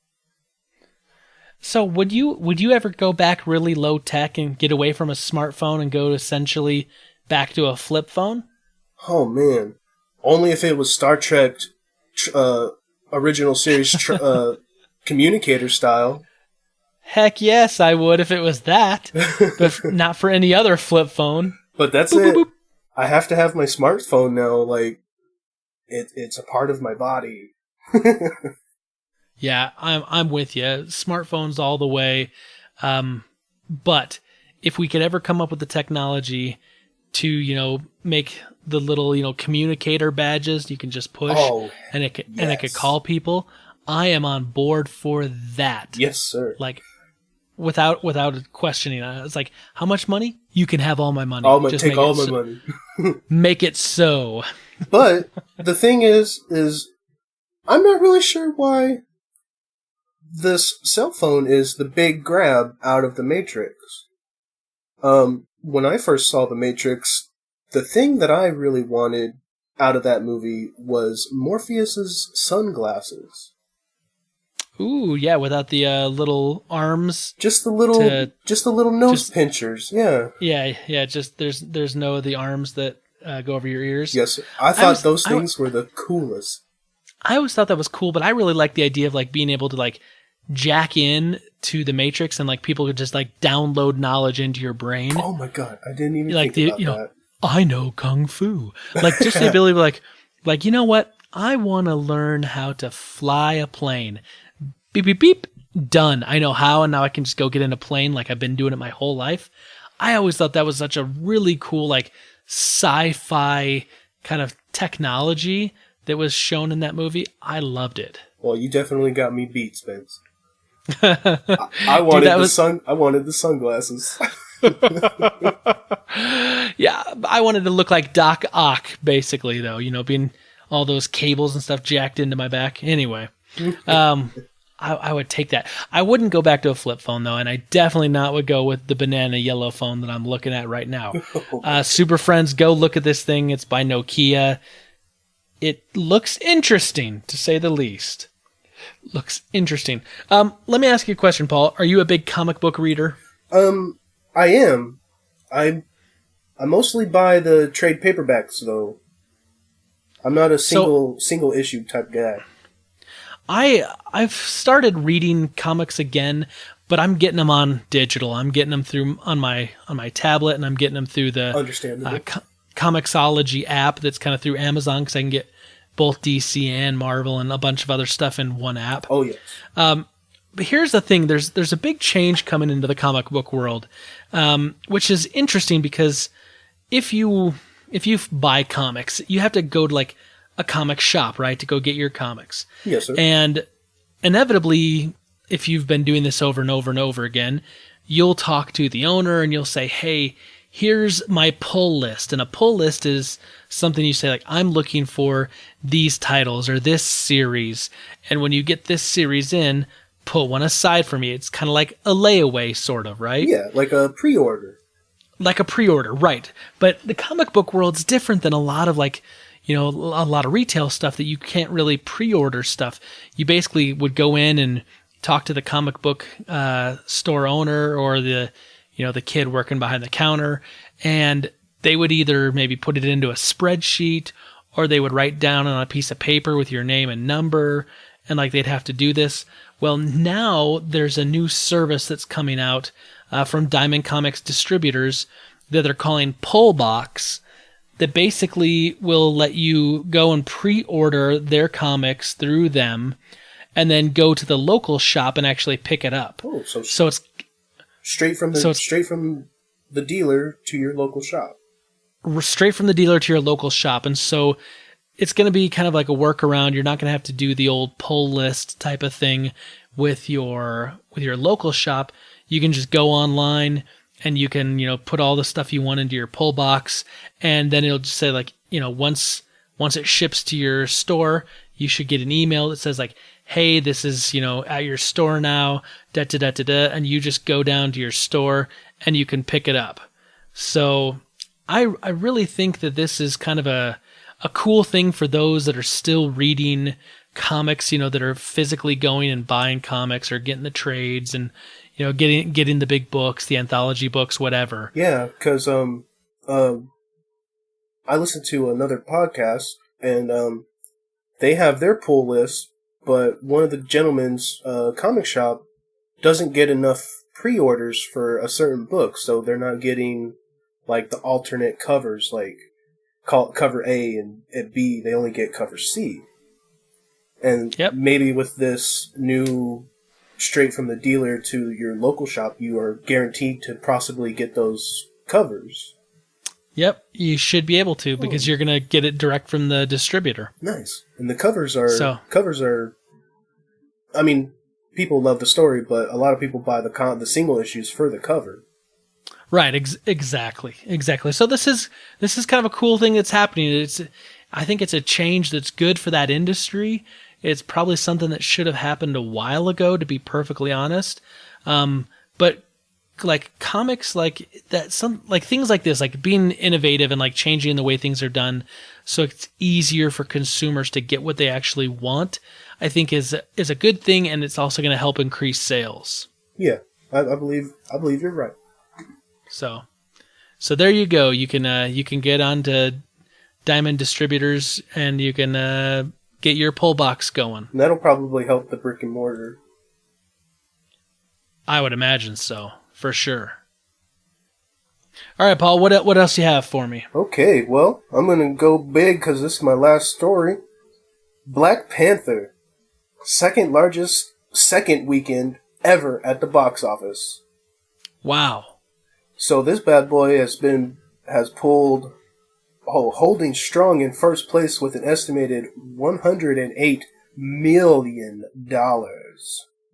Speaker 1: So would you ever go back really low tech and get away from a smartphone and go essentially back to a flip phone?
Speaker 2: Oh man. Only if it was Star Trek original series communicator style.
Speaker 1: Heck yes, I would if it was that, but not for any other flip phone.
Speaker 2: But that's
Speaker 1: boop,
Speaker 2: it.
Speaker 1: Boop, boop.
Speaker 2: I have to have my smartphone now. Like, it's a part of my body.
Speaker 1: Yeah, I'm with you. Smartphones all the way. But if we could ever come up with the technology to, make the little, communicator badges you can just push and it could call people, I am on board for that.
Speaker 2: Yes, sir.
Speaker 1: Like without questioning. It's like, how much money? You can have all my money.
Speaker 2: Just take all my money.
Speaker 1: Make it so.
Speaker 2: But the thing is I'm not really sure why this cell phone is the big grab out of the Matrix. When I first saw the Matrix, the thing that I really wanted out of that movie was Morpheus's sunglasses.
Speaker 1: Ooh, yeah, without the little arms.
Speaker 2: Just the little nose pinchers. Yeah.
Speaker 1: Yeah. Just there's no of the arms that go over your ears.
Speaker 2: Yes, I thought those things were the coolest.
Speaker 1: I always thought that was cool, but I really like the idea of like being able to like jack in to the Matrix and like people could just like download knowledge into your brain.
Speaker 2: Oh my god, I didn't even think about that.
Speaker 1: I know kung fu. Like just the ability of like you know what? I want to learn how to fly a plane. Beep beep beep. Done. I know how, and now I can just go get in a plane like I've been doing it my whole life. I always thought that was such a really cool like sci-fi kind of technology that was shown in that movie. I loved it.
Speaker 2: Well, you definitely got me beat, Spence. I wanted I wanted the sunglasses.
Speaker 1: Yeah, I wanted to look like Doc Ock, basically, though. Being all those cables and stuff jacked into my back. Anyway, I would take that. I wouldn't go back to a flip phone, though, and I definitely not would go with the banana yellow phone that I'm looking at right now. Super Friends, go look at this thing. It's by Nokia. It looks interesting, to say the least. Looks interesting. Let me ask you a question, Paul. Are you a big comic book reader?
Speaker 2: I am. I mostly buy the trade paperbacks, though. I'm not a single issue type guy.
Speaker 1: I've started reading comics again, but I'm getting them on digital. I'm getting them through on my tablet, and I'm getting them through the Comixology app that's kind of through Amazon, because I can get both DC and Marvel and a bunch of other stuff in one app.
Speaker 2: Oh, yes.
Speaker 1: But here's the thing. There's a big change coming into the comic book world, which is interesting because if you buy comics, you have to go to like a comic shop, right, to go get your comics.
Speaker 2: Yes, sir.
Speaker 1: And inevitably, if you've been doing this over and over and over again, you'll talk to the owner and you'll say, hey, here's my pull list. And a pull list is something you say like, I'm looking for these titles or this series. And when you get this series in, put one aside for me. It's kind of like a layaway sort of, right?
Speaker 2: Yeah, like a pre-order.
Speaker 1: Like a pre-order, right. But the comic book world's different than a lot of like, a lot of retail stuff that you can't really pre-order stuff. You basically would go in and talk to the comic book store owner or the kid working behind the counter, and they would either maybe put it into a spreadsheet or they would write down on a piece of paper with your name and number, and like they'd have to do this. Well, now there's a new service that's coming out from Diamond Comics distributors that they're calling Pullbox, that basically will let you go and pre-order their comics through them, and then go to the local shop and actually pick it up.
Speaker 2: Oh,
Speaker 1: so it's
Speaker 2: straight from the dealer to your local shop.
Speaker 1: Straight from the dealer to your local shop, and so it's going to be kind of like a workaround. You're not going to have to do the old pull list type of thing with your local shop. You can just go online and you can, put all the stuff you want into your pull box, and then it'll just say like, once it ships to your store, you should get an email that says like, hey, this is, at your store now, and you just go down to your store and you can pick it up. So I really think that this is kind of a cool thing for those that are still reading comics, that are physically going and buying comics or getting the trades and, getting the big books, the anthology books, whatever.
Speaker 2: Yeah, because I listened to another podcast, and they have their pull list, but one of the gentlemen's comic shop doesn't get enough pre-orders for a certain book, so they're not getting like the alternate covers, like cover A and at B, they only get cover C. And maybe with this new straight from the dealer to your local shop, you are guaranteed to possibly get those covers.
Speaker 1: Yep, you should be able to, because you're going to get it direct from the distributor.
Speaker 2: Nice. And the covers are, I mean, people love the story, but a lot of people buy the single issues for the cover.
Speaker 1: Right, exactly. So this is kind of a cool thing that's happening. I think it's a change that's good for that industry. It's probably something that should have happened a while ago, to be perfectly honest. But like comics like that, things like this, like being innovative and like changing the way things are done, so it's easier for consumers to get what they actually want, I think is a good thing, and it's also going to help increase sales.
Speaker 2: Yeah, I believe you're right.
Speaker 1: So there you go. You can get onto Diamond Distributors and you can get your pull box going.
Speaker 2: And that'll probably help the brick and mortar.
Speaker 1: I would imagine so, for sure. All right, Paul, what else do you have for me?
Speaker 2: Okay, well, I'm going to go big because this is my last story. Black Panther, second weekend ever at the box office.
Speaker 1: Wow.
Speaker 2: So this bad boy has pulled, holding strong in first place with an estimated $108 million.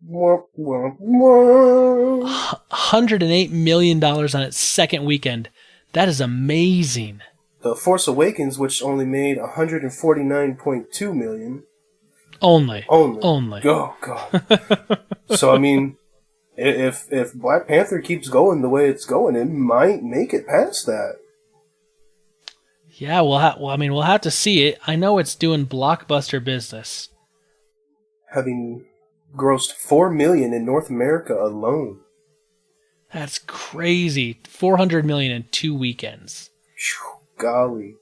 Speaker 1: $108 million on its second weekend. That is amazing.
Speaker 2: The Force Awakens, which only made $149.2 million.
Speaker 1: Only.
Speaker 2: Oh, God. So, I mean, if Black Panther keeps going the way it's going, it might make it past that.
Speaker 1: Yeah, we'll have to see it. I know it's doing blockbuster business.
Speaker 2: Having grossed $4 million in North America alone.
Speaker 1: That's crazy. $400 million in 2 weekends.
Speaker 2: Golly.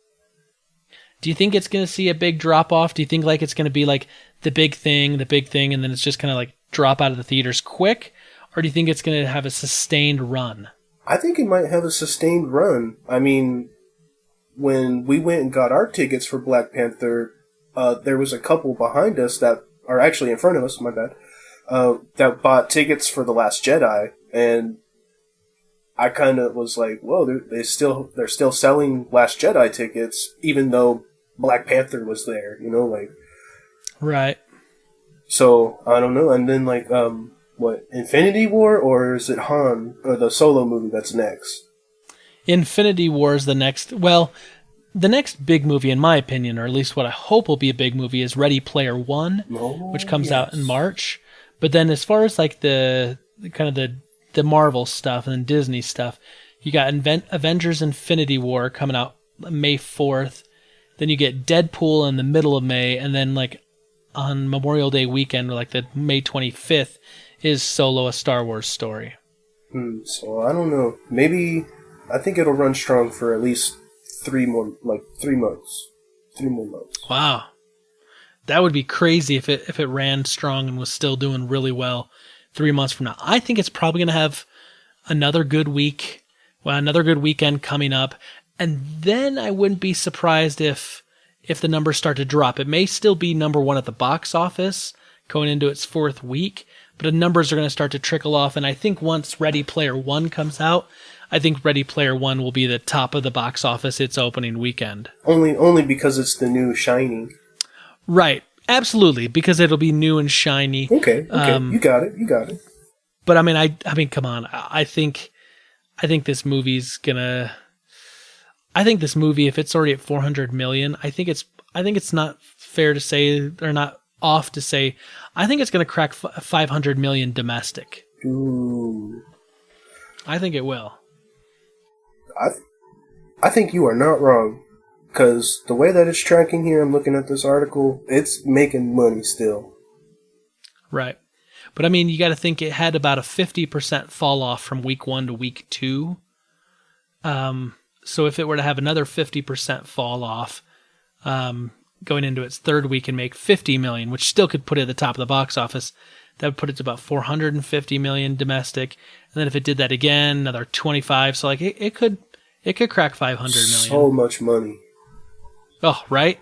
Speaker 1: Do you think it's going to see a big drop off? Do you think like it's going to be like the big thing, and then it's just kind of like drop out of the theaters quick? Or do you think it's going to have a sustained run?
Speaker 2: I think it might have a sustained run. I mean, when we went and got our tickets for Black Panther, there was a couple behind us that are actually in front of us, my bad, that bought tickets for The Last Jedi, and I kind of was like, whoa, they're still selling Last Jedi tickets, even though Black Panther was there, like.
Speaker 1: Right.
Speaker 2: So, I don't know, and then like, what, Infinity War, or is it Han, or the Solo movie that's next?
Speaker 1: Infinity War is the next, the next big movie, in my opinion, or at least what I hope will be a big movie, is Ready Player One, which comes out in March. But then as far as like the kind of the Marvel stuff and then Disney stuff, you got Avengers Infinity War coming out May 4th. Then you get Deadpool in the middle of May, and then like on Memorial Day weekend, or like the May 25th, is Solo: A Star Wars Story.
Speaker 2: So I don't know. Maybe I think it'll run strong for at least 3 more months. 3 more months.
Speaker 1: Wow. That would be crazy if it ran strong and was still doing really well 3 months from now. I think it's probably going to have another good week, another good weekend coming up, and then I wouldn't be surprised if the numbers start to drop. It may still be number one at the box office going into its 4th week, but the numbers are going to start to trickle off, and I think once Ready Player One comes out, I think Ready Player One will be the top of the box office its opening weekend.
Speaker 2: Only because it's the new shiny.
Speaker 1: Right. Absolutely, because it'll be new and shiny.
Speaker 2: Okay. You got it.
Speaker 1: But I mean, come on. I think this movie's gonna. I think this movie, if it's already at 400 million, I think it's not fair to say, or not off to say, I think it's gonna crack 500 million domestic.
Speaker 2: Ooh.
Speaker 1: I think it will.
Speaker 2: I think you are not wrong, because the way that it's tracking here, I'm looking at this article, it's making money still.
Speaker 1: Right. But I mean, you got to think it had about a 50% fall off from week 1 to week 2. So if it were to have another 50% fall off, going into its 3rd week and make 50 million, which still could put it at the top of the box office, that would put it to about 450 million domestic. And then if it did that again, another 25. So like it could crack 500 million.
Speaker 2: So much money.
Speaker 1: Oh, right.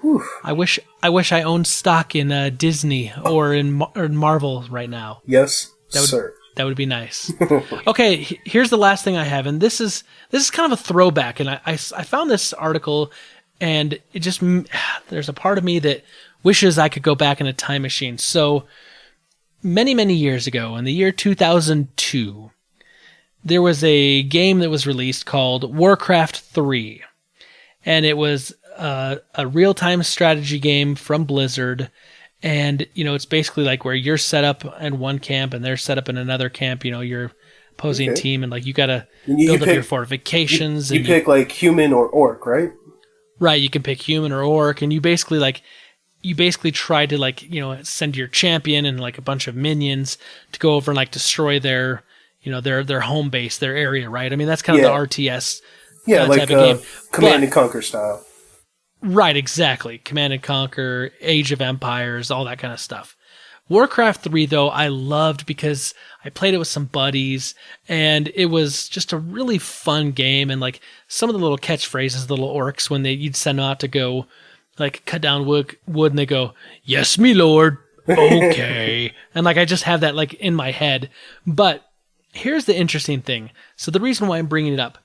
Speaker 2: Whew.
Speaker 1: I wish I owned stock in Disney or in Marvel right now.
Speaker 2: Yes, sir.
Speaker 1: That would be nice. Okay, here's the last thing I have, and this is kind of a throwback. And I found this article, and it just there's a part of me that wishes I could go back in a time machine. So many years ago, in the year 2002, there was a game that was released called Warcraft 3. And it was a real-time strategy game from Blizzard. And, it's basically like where you're set up in one camp and they're set up in another camp. Your opposing team, and like you got to build up your fortifications.
Speaker 2: You pick like human or orc, right?
Speaker 1: Right, you can pick human or orc, and you basically try to send your champion and like a bunch of minions to go over and like destroy their home base, their area, right? I mean, that's kind of the RTS.
Speaker 2: Yeah, like
Speaker 1: type of game.
Speaker 2: Command and Conquer style.
Speaker 1: Right, exactly. Command and Conquer, Age of Empires, all that kind of stuff. Warcraft 3, though, I loved because I played it with some buddies, and it was just a really fun game. And like some of the little catchphrases, the little orcs, when you'd send them out to go like cut down wood, and they go, "Yes, me lord." Okay, and like I just have that like in my head. But here's the interesting thing. So the reason why I'm bringing it up.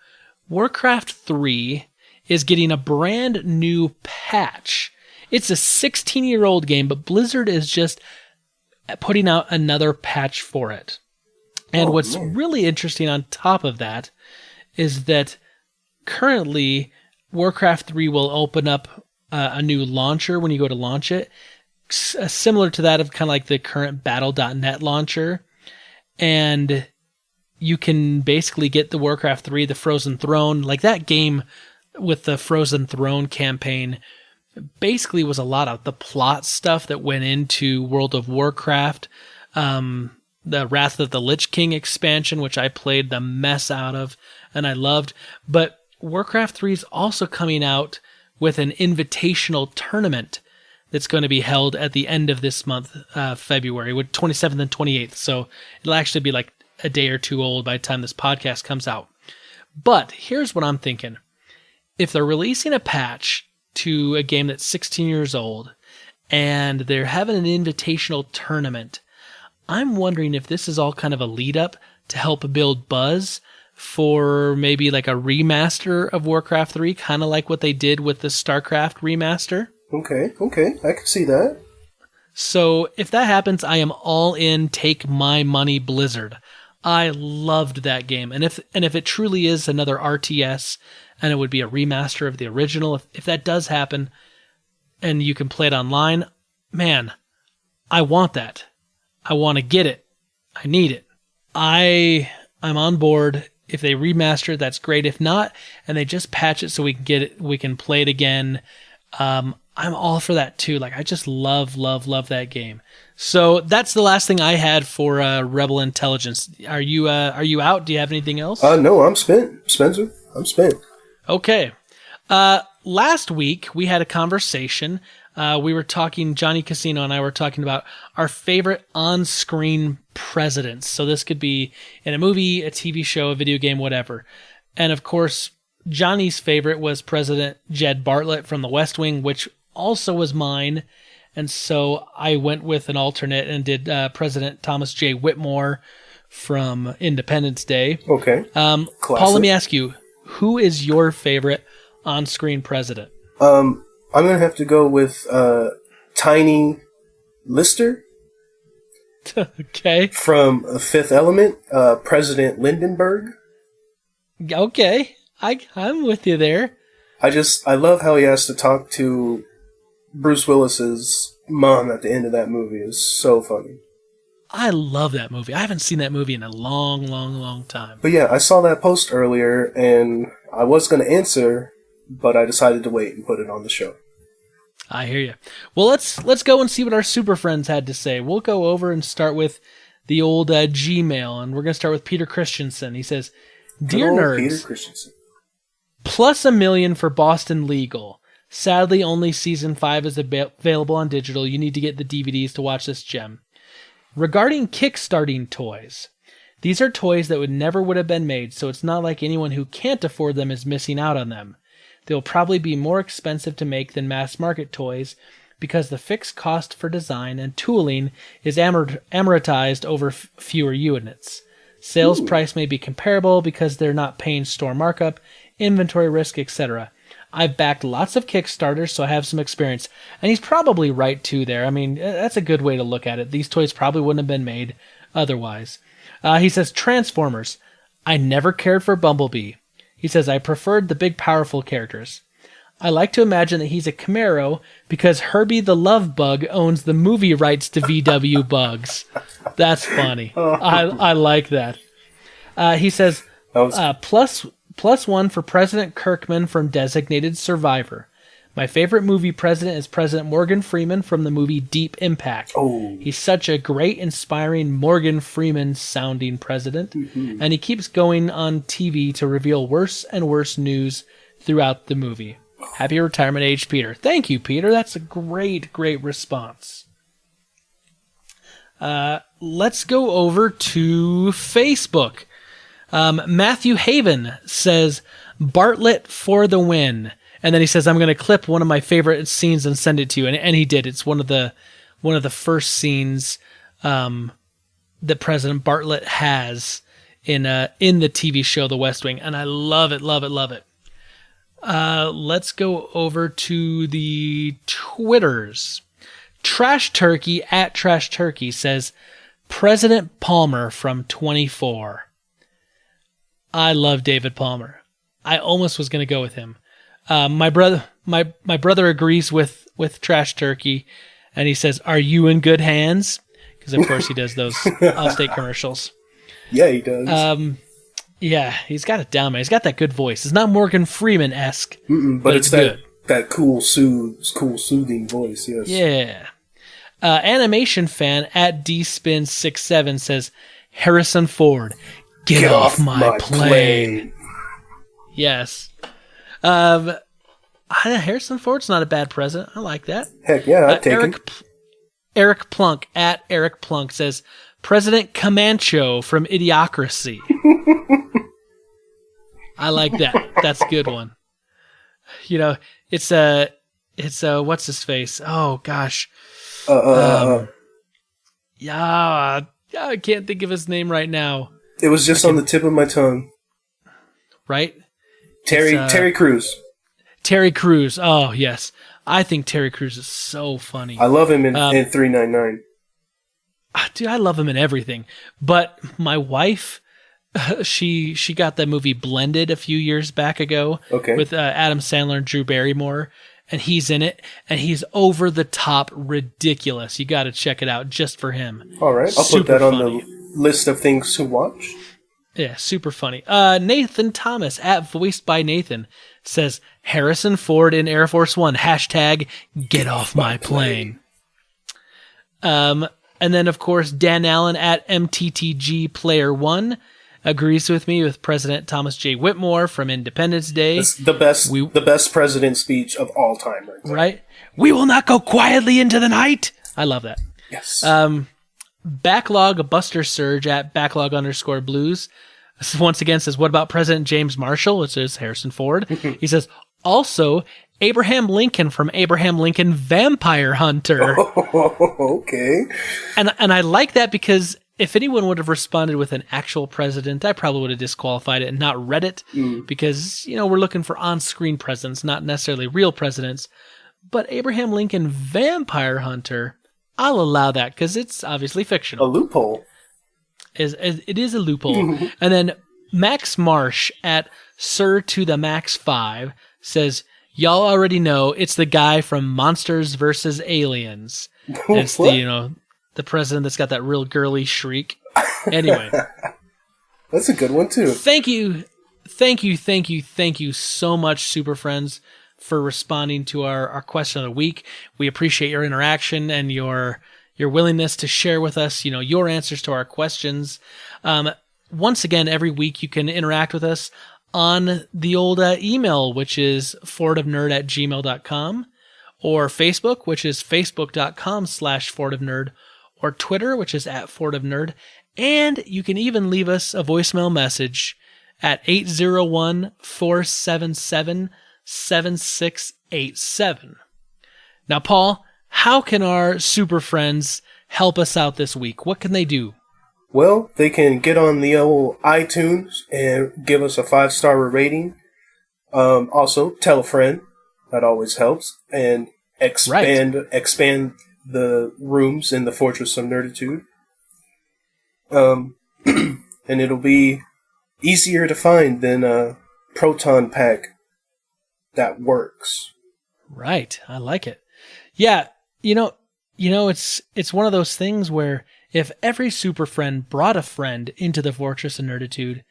Speaker 1: Warcraft 3 is getting a brand new patch. It's a 16-year-old game, but Blizzard is just putting out another patch for it. And what's really interesting on top of that is that currently Warcraft 3 will open up a new launcher when you go to launch it, similar to that of kind of like the current Battle.net launcher. And you can basically get the Warcraft 3, the Frozen Throne, like that game with the Frozen Throne campaign basically was a lot of the plot stuff that went into World of Warcraft. The Wrath of the Lich King expansion, which I played the mess out of and I loved. But Warcraft 3 is also coming out with an invitational tournament that's going to be held at the end of this month, February, with 27th and 28th. So it'll actually be like a day or two old by the time this podcast comes out. But here's what I'm thinking. If they're releasing a patch to a game that's 16 years old and they're having an invitational tournament, I'm wondering if this is all kind of a lead up to help build buzz for maybe like a remaster of Warcraft 3, kind of like what they did with the StarCraft remaster.
Speaker 2: Okay, I can see that.
Speaker 1: So if that happens, I am all in. Take my money, Blizzard. I loved that game. And if it truly is another RTS and it would be a remaster of the original, if that does happen and you can play it online, man, I want that. I want to get it. I need it. I'm on board. If they remaster it, that's great. If not, and they just patch it so we can get it, we can play it again. I'm all for that too. Like I just love that game. So that's the last thing I had for Rebel Intelligence. Are you out? Do you have anything else?
Speaker 2: No, I'm spent, Spencer. I'm spent.
Speaker 1: Okay. Last week we had a conversation we were talking, Johnny Casino and I were talking about our favorite on-screen presidents. So this could be in a movie, a TV show, a video game, whatever. And of course, Johnny's favorite was President Jed Bartlett from The West Wing, which also was mine. And so I went with an alternate and did President Thomas J. Whitmore from Independence Day.
Speaker 2: Okay.
Speaker 1: Paul, let me ask you, who is your favorite on-screen president?
Speaker 2: I'm going to have to go with Tiny Lister.
Speaker 1: Okay.
Speaker 2: From Fifth Element, President Lindenberg.
Speaker 1: Okay. I'm with you there.
Speaker 2: I love how he has to talk to Bruce Willis's mom at the end of that movie. It's so funny.
Speaker 1: I love that movie. I haven't seen that movie in a long, long, long time.
Speaker 2: But yeah, I saw that post earlier, and I was going to answer, but I decided to wait and put it on the show.
Speaker 1: I hear you. Well, let's go and see what our super friends had to say. We'll go over and start with the old Gmail, and we're going to start with Peter Christensen. He says, "Dear nerds,
Speaker 2: Peter Christensen.
Speaker 1: Plus $1 million for Boston Legal. Sadly, only season 5 is available on digital. You need to get the DVDs to watch this gem. Regarding kickstarting toys, these are toys that never would have been made, so it's not like anyone who can't afford them is missing out on them. They'll probably be more expensive to make than mass market toys because the fixed cost for design and tooling is amortized over fewer units. Sales price may be comparable because they're not paying store markup, inventory risk, etc. I've backed lots of Kickstarters, so I have some experience." And he's probably right, too, there. I mean, that's a good way to look at it. These toys probably wouldn't have been made otherwise. He says, "Transformers. I never cared for Bumblebee." He says, "I preferred the big, powerful characters. I like to imagine that he's a Camaro because Herbie the Love Bug owns the movie rights to VW Bugs." That's funny. I like that. He says, plus one for President Kirkman from Designated Survivor. My favorite movie president is President Morgan Freeman from the movie Deep Impact.
Speaker 2: Oh.
Speaker 1: He's such a great, inspiring Morgan Freeman-sounding president, and he keeps going on TV to reveal worse and worse news throughout the movie. Happy retirement age, Peter." Thank you, Peter. That's a great, great response. Let's go over to Facebook. Matthew Haven says, "Bartlett for the win." And then he says, "I'm going to clip one of my favorite scenes and send it to you." And he did. It's one of the first scenes that President Bartlett has in the TV show The West Wing, and I love it, love it, love it. Let's go over to the Twitters. Trash Turkey at Trash Turkey says, "President Palmer from 24. I love David Palmer. I almost was going to go with him. My brother agrees with Trash Turkey, and he says, "Are you in good hands?" Because of course he does those Allstate commercials.
Speaker 2: Yeah, he does.
Speaker 1: Yeah, he's got it down, man. He's got that good voice. It's not Morgan Freeman-esque,
Speaker 2: but it's
Speaker 1: good.
Speaker 2: that cool, soothing voice. Yes.
Speaker 1: Yeah. Animation fan at dspin67 says, "Harrison Ford, get off my plane." Yes. Harrison Ford's not a bad president. I like that.
Speaker 2: Heck yeah, I'd take him.
Speaker 1: Eric Plunk at Eric Plunk says, "President Comancho from Idiocracy." I like that. That's a good one. You know, it's what's his face? Oh gosh. Yeah, I can't think of his name right now.
Speaker 2: It was just on the tip of my tongue.
Speaker 1: Right?
Speaker 2: Terry Crews.
Speaker 1: Terry Crews. Oh, yes. I think Terry Crews is so funny.
Speaker 2: I love him in 399.
Speaker 1: Dude, I love him in everything. But my wife, she got that movie Blended a few years back ago with Adam Sandler and Drew Barrymore, and he's in it, and he's over the top ridiculous. You got to check it out just for him.
Speaker 2: All right, I'll put that on the list of things to watch.
Speaker 1: Yeah, super funny. Nathan Thomas at Voiced by Nathan says, "Harrison Ford in Air Force One, hashtag get off my plane." And then, of course, Dan Allen at MTTG Player 1 agrees with me with President Thomas J. Whitmore from Independence Day.
Speaker 2: It's the best president speech of all time.
Speaker 1: Right? We will not go quietly into the night. I love that.
Speaker 2: Yes.
Speaker 1: Backlog Buster Surge at backlog_blues once again says, what about President James Marshall, which is Harrison Ford? He says, also Abraham Lincoln from Abraham Lincoln Vampire Hunter.
Speaker 2: Okay.
Speaker 1: And I like that because if anyone would have responded with an actual president, I probably would have disqualified it and not read it because, we're looking for on-screen presidents, not necessarily real presidents. But Abraham Lincoln Vampire Hunter, I'll allow that because it's obviously fictional.
Speaker 2: A loophole.
Speaker 1: It is a loophole. And then Max Marsh at Sir to the Max 5 says, y'all already know it's the guy from Monsters vs. Aliens. It's the president that's got that real girly shriek. Anyway.
Speaker 2: That's a good one too.
Speaker 1: Thank you so much, Super Friends, for responding to our question of the week. We appreciate your interaction and your willingness to share with us, your answers to our questions. Once again, every week you can interact with us on the old email, which is forwardofnerd@gmail.com, or Facebook, which is facebook.com/forwardofnerd, or Twitter, which is @forwardofnerd. And you can even leave us a voicemail message at 801-477-7687. Now, Paul, how can our super friends help us out this week? What can they do?
Speaker 2: Well, they can get on the old iTunes and give us a 5-star rating. Also, tell a friend. That always helps. And expand the rooms in the Fortress of Nerditude. And it'll be easier to find than a Proton Pack that works.
Speaker 1: Right. I like it. Yeah. It's one of those things where if every super friend brought a friend into the Fortress of Nerditude,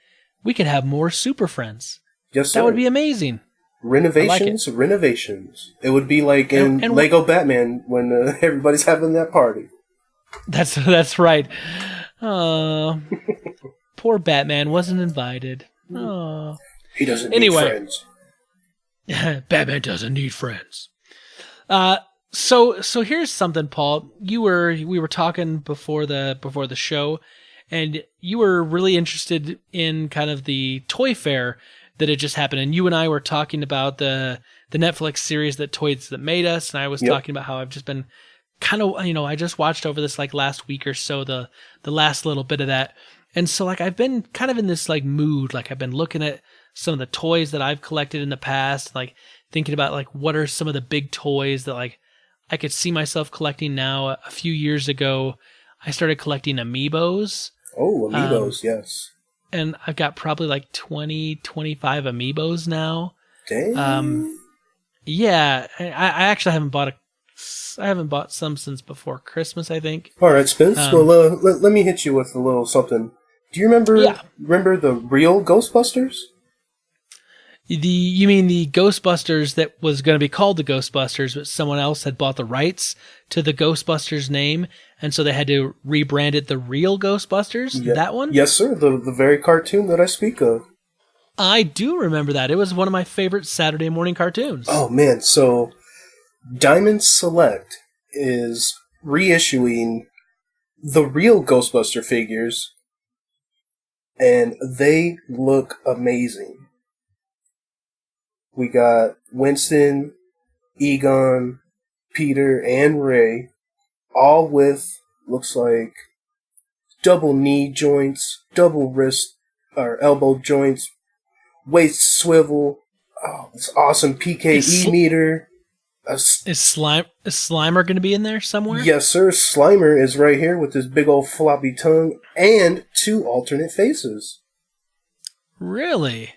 Speaker 1: we could have more super friends.
Speaker 2: Yes, sir.
Speaker 1: That would be amazing.
Speaker 2: Renovations. It would be like in Lego Batman when everybody's having that party.
Speaker 1: That's right. Oh, poor Batman wasn't invited. Oh,
Speaker 2: he doesn't need friends.
Speaker 1: Batman doesn't need friends. So here's something, Paul. We were talking before the show, and you were really interested in kind of the toy fair that had just happened, and you and I were talking about the Netflix series that Toys That Made Us, and I was talking about how I've just been kind of, I just watched over this like last week or so the last little bit of that, and so like I've been kind of in this like mood, like I've been looking at some of the toys that I've collected in the past, like thinking about like what are some of the big toys that like I could see myself collecting now. A few years ago, I started collecting Amiibos.
Speaker 2: Oh, Amiibos, yes.
Speaker 1: And I've got probably like 20, 25 Amiibos now.
Speaker 2: Dang.
Speaker 1: Yeah, I actually haven't bought some since before Christmas, I think.
Speaker 2: All right, Spence. Well, let me hit you with a little something. Do you remember the real Ghostbusters?
Speaker 1: You mean the Ghostbusters that was going to be called the Ghostbusters, but someone else had bought the rights to the Ghostbusters name, and so they had to rebrand it the real Ghostbusters? Yeah. That one?
Speaker 2: Yes, sir. The very cartoon that I speak of.
Speaker 1: I do remember that. It was one of my favorite Saturday morning cartoons.
Speaker 2: Oh, man. So, Diamond Select is reissuing the real Ghostbuster figures, and they look amazing. We got Winston, Egon, Peter, and Ray, all with, looks like, double knee joints, double wrist or elbow joints, waist swivel. Oh, it's awesome. PKE meter.
Speaker 1: Is Slimer going to be in there somewhere?
Speaker 2: Yes, sir. Slimer is right here with his big old floppy tongue and 2 alternate faces.
Speaker 1: Really?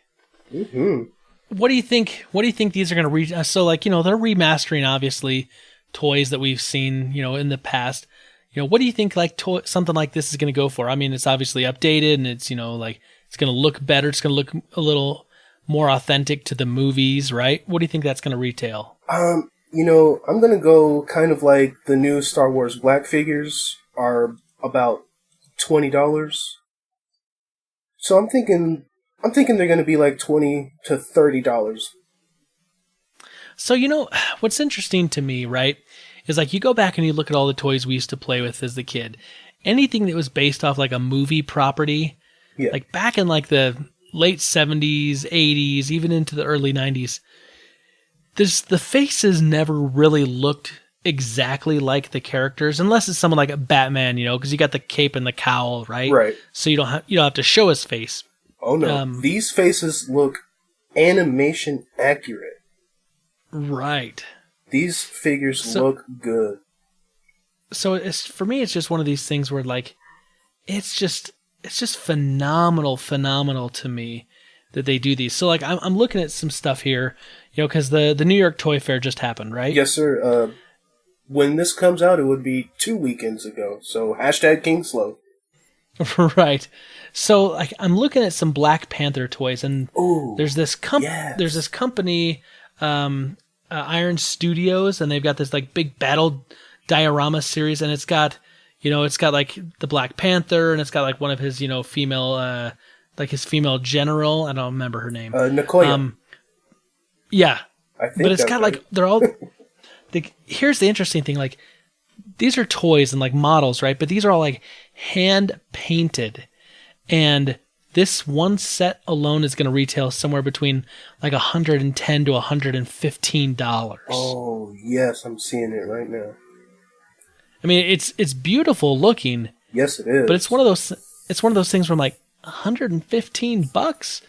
Speaker 2: Mm-hmm.
Speaker 1: What do you think these are going to so like, they're remastering obviously toys that we've seen, in the past. What do you think like something like this is going to go for? I mean, it's obviously updated and it's, like it's going to look better. It's going to look a little more authentic to the movies, right? What do you think that's going to retail?
Speaker 2: I'm going to go kind of like the new Star Wars Black figures are about $20. So I'm thinking they're going to be like $20 to $30.
Speaker 1: So, what's interesting to me, right, is like you go back and you look at all the toys we used to play with as a kid. Anything that was based off like a movie property,
Speaker 2: Yeah.
Speaker 1: like back in like the late 70s, 80s, even into the early 90s, the faces never really looked exactly like the characters, unless it's someone like Batman, because you got the cape and the cowl, right?
Speaker 2: Right.
Speaker 1: So you don't have to show his face.
Speaker 2: Oh no, these faces look animation accurate.
Speaker 1: Right.
Speaker 2: These figures look good.
Speaker 1: So for me, it's just one of these things where like, it's just phenomenal to me that they do these. So like, I'm looking at some stuff here, because the New York Toy Fair just happened, right?
Speaker 2: Yes, sir. When this comes out, it would be 2 weekends ago. So #King Slow.
Speaker 1: Right. So like, I'm looking at some Black Panther toys, and there's this company, Iron Studios, and they've got this like big battle diorama series, and it's got like the Black Panther, and it's got like one of his female like his female general. I don't remember her name.
Speaker 2: Nicoya.
Speaker 1: Yeah,
Speaker 2: I think
Speaker 1: but it's got like they're all. Here's the interesting thing: like these are toys and like models, right? But these are all like hand painted, and this one set alone is going to retail somewhere between like $110 to $115.
Speaker 2: Oh yes, I'm seeing it right now.
Speaker 1: I mean, it's beautiful looking.
Speaker 2: Yes, it is.
Speaker 1: But it's one of those things where I'm like, $115?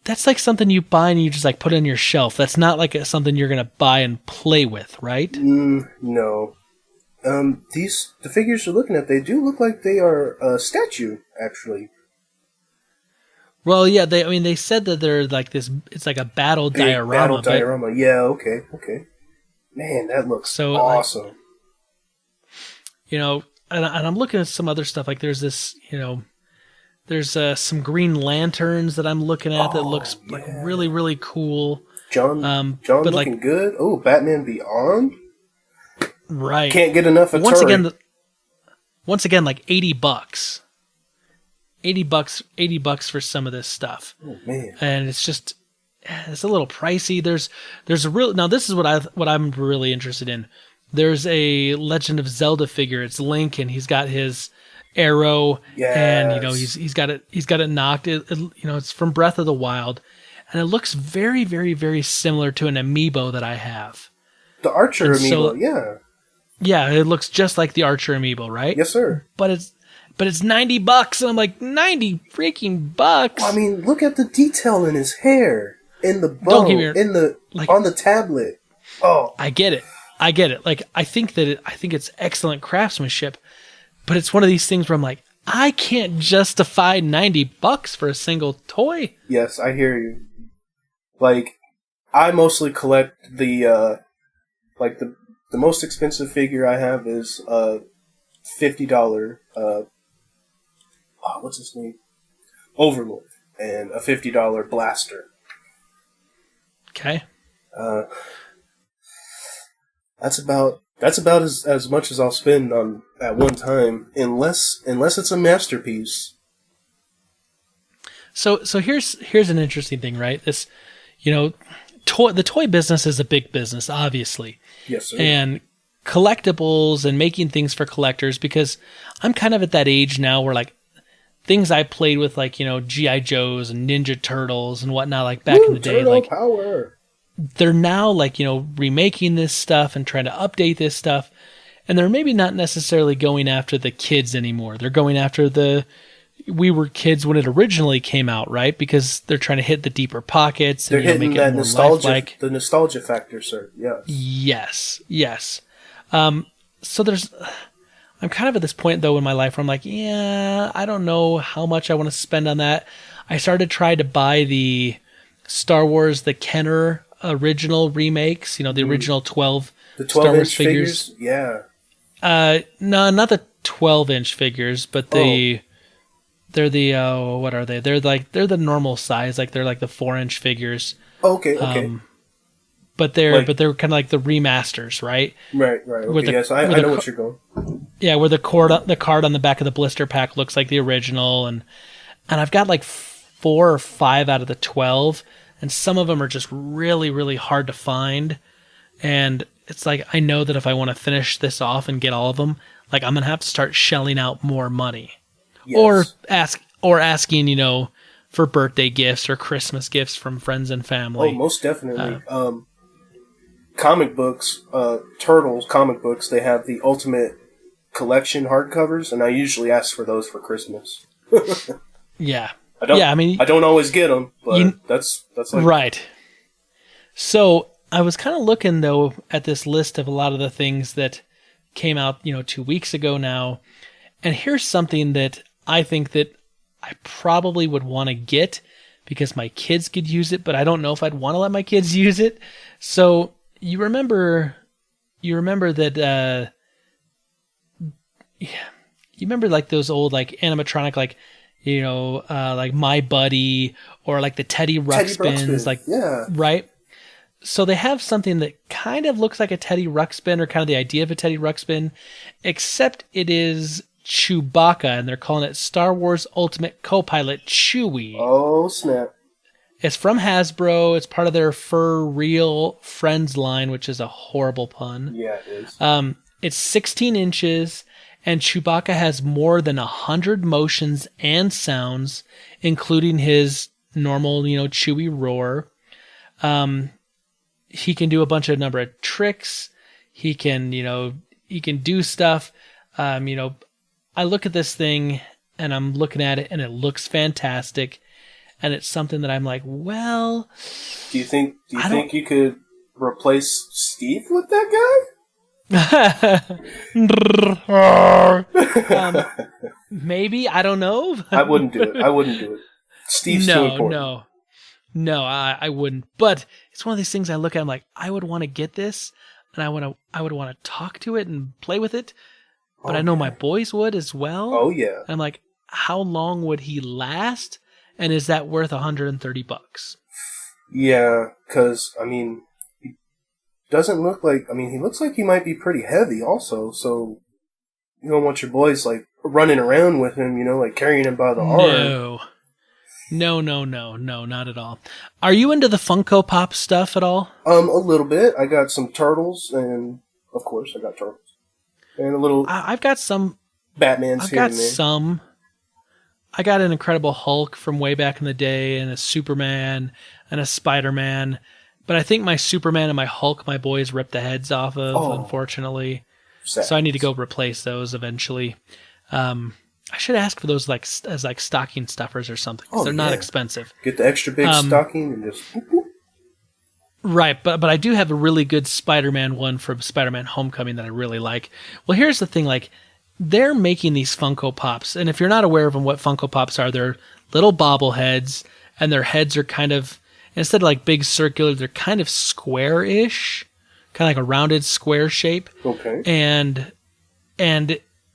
Speaker 1: That's like something you buy and you just like put on your shelf. That's not like something you're gonna buy and play with, right?
Speaker 2: No. The figures you're looking at, they do look like they are a statue, actually.
Speaker 1: Well, yeah, they said that they're like this. It's like a battle diorama.
Speaker 2: Yeah. Okay. Man, that looks awesome.
Speaker 1: And I'm looking at some other stuff. Like there's this, there's some Green Lanterns that I'm looking at that looks like really, really cool.
Speaker 2: John looking like, good. Oh, Batman Beyond.
Speaker 1: Right.
Speaker 2: Can't get enough of
Speaker 1: Once again, like $80. $80 for some of this stuff.
Speaker 2: Oh man.
Speaker 1: And it's a little pricey. There's a real, now this is what I'm really interested in. There's a Legend of Zelda figure. It's Link, and he's got his arrow, and he's got it knocked. It's from Breath of the Wild, and it looks very, very, very similar to an amiibo that I have.
Speaker 2: The Archer amiibo,
Speaker 1: yeah, it looks just like the Archer amiibo, right?
Speaker 2: Yes, sir.
Speaker 1: But it's $90, and I'm like, $90 freaking bucks.
Speaker 2: Well, I mean, look at the detail in his hair, in the bow, on the tablet. Oh,
Speaker 1: I get it. Like, I think it's excellent craftsmanship, but it's one of these things where I'm like, I can't justify $90 for a single toy.
Speaker 2: Yes, I hear you. Like, I mostly collect the most expensive figure I have is $50. What's his name? Overlord, and a $50 blaster.
Speaker 1: Okay.
Speaker 2: That's about as much as I'll spend on at one time, unless it's a masterpiece.
Speaker 1: So here's an interesting thing, right? This, the toy business is a big business, obviously.
Speaker 2: Yes, sir.
Speaker 1: And collectibles and making things for collectors, because I'm kind of at that age now where like things I played with, like G.I. Joes and Ninja Turtles and whatnot, like back in the day,
Speaker 2: Turtle
Speaker 1: like
Speaker 2: power.
Speaker 1: They're now like, remaking this stuff and trying to update this stuff. And they're maybe not necessarily going after the kids anymore. They're going after we were kids when it originally came out, right? Because they're trying to hit the deeper pockets and
Speaker 2: they're hitting
Speaker 1: make
Speaker 2: that
Speaker 1: it more
Speaker 2: nostalgia,
Speaker 1: lifelike.
Speaker 2: The nostalgia factor, sir. Yes.
Speaker 1: Yes. So I'm kind of at this point though in my life where I'm like, I don't know how much I want to spend on that. I started trying to buy the Star Wars, the Kenner original remakes, the original 12 Star Wars figures.
Speaker 2: Yeah.
Speaker 1: No, not the 12-inch figures, but they're the what are they? They're the normal size, like they're like the 4-inch figures.
Speaker 2: Okay.
Speaker 1: But they're kind of like the remasters, right?
Speaker 2: Right. Okay, yes, I know what you're going.
Speaker 1: Yeah, where the card on the back of the blister pack looks like the original, and and I've got like 4 or 5 out of the 12, and some of them are just really, really hard to find. And it's like, I know that if I want to finish this off and get all of them, like I'm going to have to start shelling out more money. Yes. Or asking, you know, for birthday gifts or Christmas gifts from friends and family.
Speaker 2: Oh, most definitely. Comic books, Turtles comic books, they have the Ultimate Collection hardcovers, and I usually ask for those for Christmas.
Speaker 1: Yeah.
Speaker 2: I don't always get them, but that's like...
Speaker 1: Right. So I was kind of looking, though, at this list of a lot of the things that came out, you know, 2 weeks ago now. And here's something that I think that I probably would want to get because my kids could use it, but I don't know if I'd want to let my kids use it. So you remember that, you remember like those old like animatronic, like, you know, like My Buddy or like the Teddy Ruxpins, like,
Speaker 2: yeah.
Speaker 1: Right? So they have something that kind of looks like a Teddy Ruxpin or kind of the idea of a Teddy Ruxpin, except it is Chewbacca, and they're calling it Star Wars Ultimate Co-Pilot Chewie.
Speaker 2: Oh, snap.
Speaker 1: It's from Hasbro. It's part of their Fur Real Friends line, which is a horrible pun.
Speaker 2: Yeah, it is.
Speaker 1: It's 16 inches, and Chewbacca has more than 100 motions and sounds, including his normal, you know, Chewie roar. He can do a number of tricks. He can do stuff. You know, I look at this thing and I'm looking at it and it looks fantastic. And it's something that I'm like, well,
Speaker 2: do you think you could replace Steve with that
Speaker 1: guy? Maybe, I don't know.
Speaker 2: I wouldn't do it. Steve's too important.
Speaker 1: No, I wouldn't. But it's one of these things I look at. I'm like, I would want to get this, and I would want to talk to it and play with it. But I know my boys would as well.
Speaker 2: Oh yeah.
Speaker 1: And I'm like, how long would he last? And is that worth $130?
Speaker 2: Yeah, because I mean, he doesn't look like. I mean, he looks like he might be pretty heavy, also. So you don't want your boys like running around with him, you know, like carrying him by the arm.
Speaker 1: No, not at all. Are you into the Funko Pop stuff at all?
Speaker 2: A little bit. I got some turtles, and of course, I got turtles, and a little.
Speaker 1: I've got some
Speaker 2: Batman's.
Speaker 1: I've got some. I got an Incredible Hulk from way back in the day, and a Superman, and a Spider-Man. But I think my Superman and my Hulk, my boys ripped the heads off of, unfortunately.
Speaker 2: Sad.
Speaker 1: So I need to go replace those eventually. I should ask for those as stocking stuffers or something. They're not expensive.
Speaker 2: Get the extra big stocking and just. Whoop, whoop.
Speaker 1: Right, but I do have a really good Spider-Man one from Spider-Man Homecoming that I really like. Well, here's the thing, like, they're making these Funko Pops, and if you're not aware of them, what Funko Pops are, they're little bobbleheads, and their heads are kind of, instead of like big circular, they're kind of square-ish, kind of like a rounded square shape.
Speaker 2: Okay.
Speaker 1: And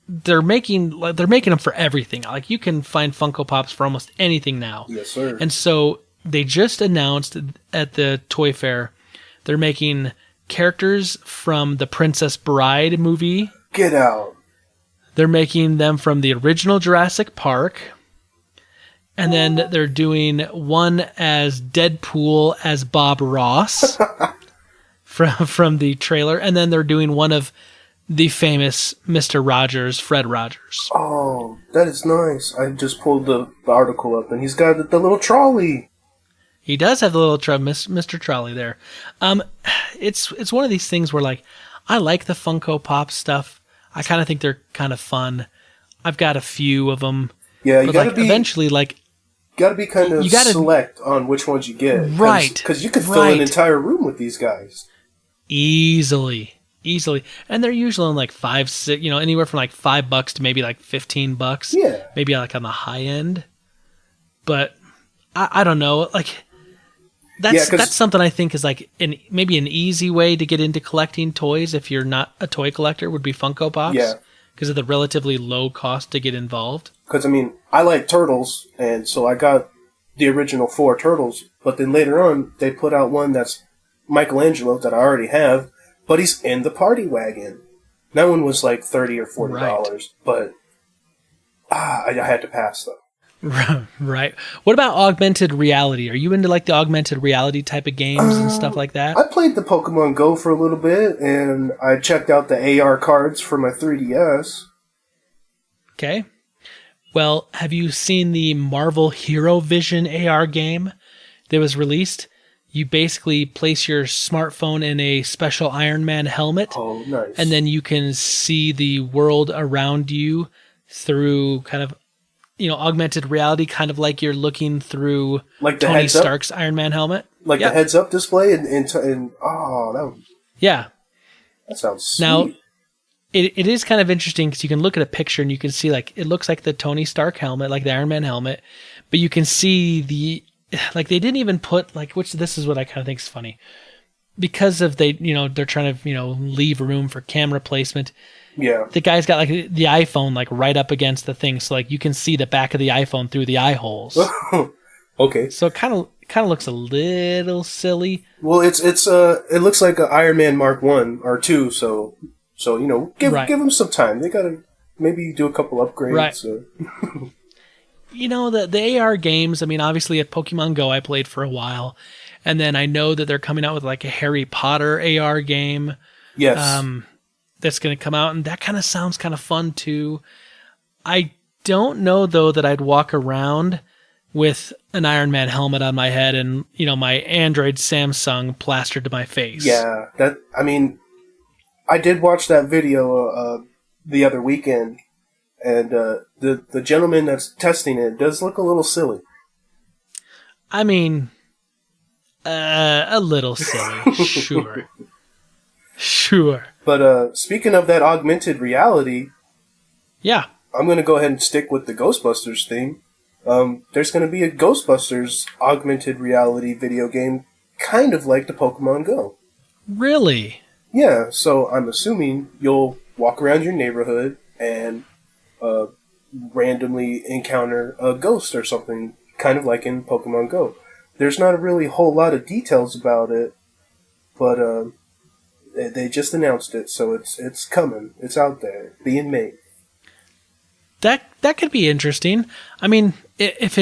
Speaker 1: they're making them for everything. Like, you can find Funko Pops for almost anything now.
Speaker 2: Yes, sir.
Speaker 1: And so they just announced at the Toy Fair they're making characters from the Princess Bride movie.
Speaker 2: Get out.
Speaker 1: They're making them from the original Jurassic Park. And then they're doing one as Deadpool as Bob Ross from the trailer. And then they're doing one of the famous Mr. Rogers, Fred Rogers.
Speaker 2: Oh, that is nice. I just pulled the article up, and he's got the little trolley.
Speaker 1: He does have the little Mr. Trolley there. It's one of these things where, like, I like the Funko Pop stuff. I kind of think they're kind of fun. I've got a few of them.
Speaker 2: Yeah, you gotta be
Speaker 1: eventually, like,
Speaker 2: gotta be kind of select on which ones you get,
Speaker 1: right?
Speaker 2: Because you could fill an entire room with these guys
Speaker 1: easily, and they're usually on like 5, 6, you know, anywhere from like $5 to maybe like $15.
Speaker 2: Yeah,
Speaker 1: maybe like on the high end. But I don't know, like. That's something I think is like maybe an easy way to get into collecting toys if you're not a toy collector would be Funko Pops.
Speaker 2: Yeah.
Speaker 1: Because of the relatively low cost to get involved.
Speaker 2: Because, I mean, I like turtles, and so I got the original 4 turtles, but then later on they put out one that's Michelangelo that I already have, but he's in the party wagon. That one was like $30 or $40, but I had to pass though.
Speaker 1: Right. What about augmented reality? Are you into like the augmented reality type of games and stuff like that?
Speaker 2: I played the Pokemon Go for a little bit, and I checked out the AR cards for my 3DS.
Speaker 1: Okay. Well, have you seen the Marvel Hero Vision AR game that was released? You basically place your smartphone in a special Iron Man helmet.
Speaker 2: Oh, nice.
Speaker 1: And then you can see the world around you through kind of, augmented reality, kind of like you're looking through
Speaker 2: like the
Speaker 1: Tony Stark's Iron Man helmet.
Speaker 2: Like the heads-up display, that sounds sweet.
Speaker 1: Now, it is kind of interesting because you can look at a picture and you can see, like, it looks like the Tony Stark helmet, like the Iron Man helmet, but you can see they didn't even put, like, this is what I kind of think is funny. Because of they're trying to, leave room for camera placement.
Speaker 2: Yeah.
Speaker 1: The guy's got like the iPhone like right up against the thing, so like you can see the back of the iPhone through the eye holes.
Speaker 2: Okay.
Speaker 1: So it kind of looks a little silly.
Speaker 2: Well, it looks like an Iron Man Mark 1 or 2, so give them some time. They gotta maybe do a couple upgrades.
Speaker 1: Right. The AR games. I mean, obviously at Pokemon Go, I played for a while, and then I know that they're coming out with like a Harry Potter AR game.
Speaker 2: Yes.
Speaker 1: That's going to come out, and that kind of sounds kind of fun too. I don't know though that I'd walk around with an Iron Man helmet on my head and my Android Samsung plastered to my face.
Speaker 2: Yeah, I did watch that video the other weekend, and the gentleman that's testing it does look a little silly.
Speaker 1: I mean, a little silly, sure. Sure.
Speaker 2: But speaking of that augmented reality,
Speaker 1: yeah,
Speaker 2: I'm going to go ahead and stick with the Ghostbusters theme. There's going to be a Ghostbusters augmented reality video game, kind of like the Pokemon Go.
Speaker 1: Really?
Speaker 2: Yeah, so I'm assuming you'll walk around your neighborhood and randomly encounter a ghost or something, kind of like in Pokemon Go. There's not a really whole lot of details about it, but they just announced it, so it's coming. It's out there, being made.
Speaker 1: That could be interesting. I mean, if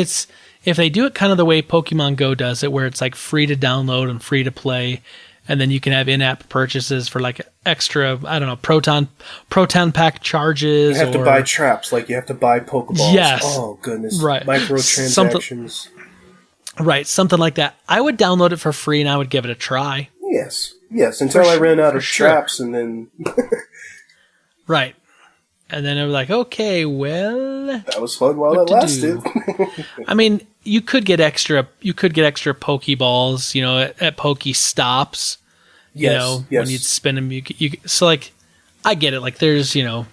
Speaker 1: they do it kind of the way Pokemon Go does it, where it's like free to download and free to play, and then you can have in-app purchases for like extra, I don't know, proton pack charges.
Speaker 2: You have to buy traps, like you have to buy Pokeballs.
Speaker 1: Yes.
Speaker 2: Oh goodness.
Speaker 1: Right.
Speaker 2: Microtransactions.
Speaker 1: Right, something like that. I would download it for free and I would give it a try.
Speaker 2: Yes, until I ran out of traps, and then...
Speaker 1: Right. And then I was like, okay, well...
Speaker 2: That was fun while it lasted.
Speaker 1: I mean, you could get extra Pokeballs, at Pokestops.
Speaker 2: Yes.
Speaker 1: When you'd spin them. So, like, I get it. Like, there's, they'd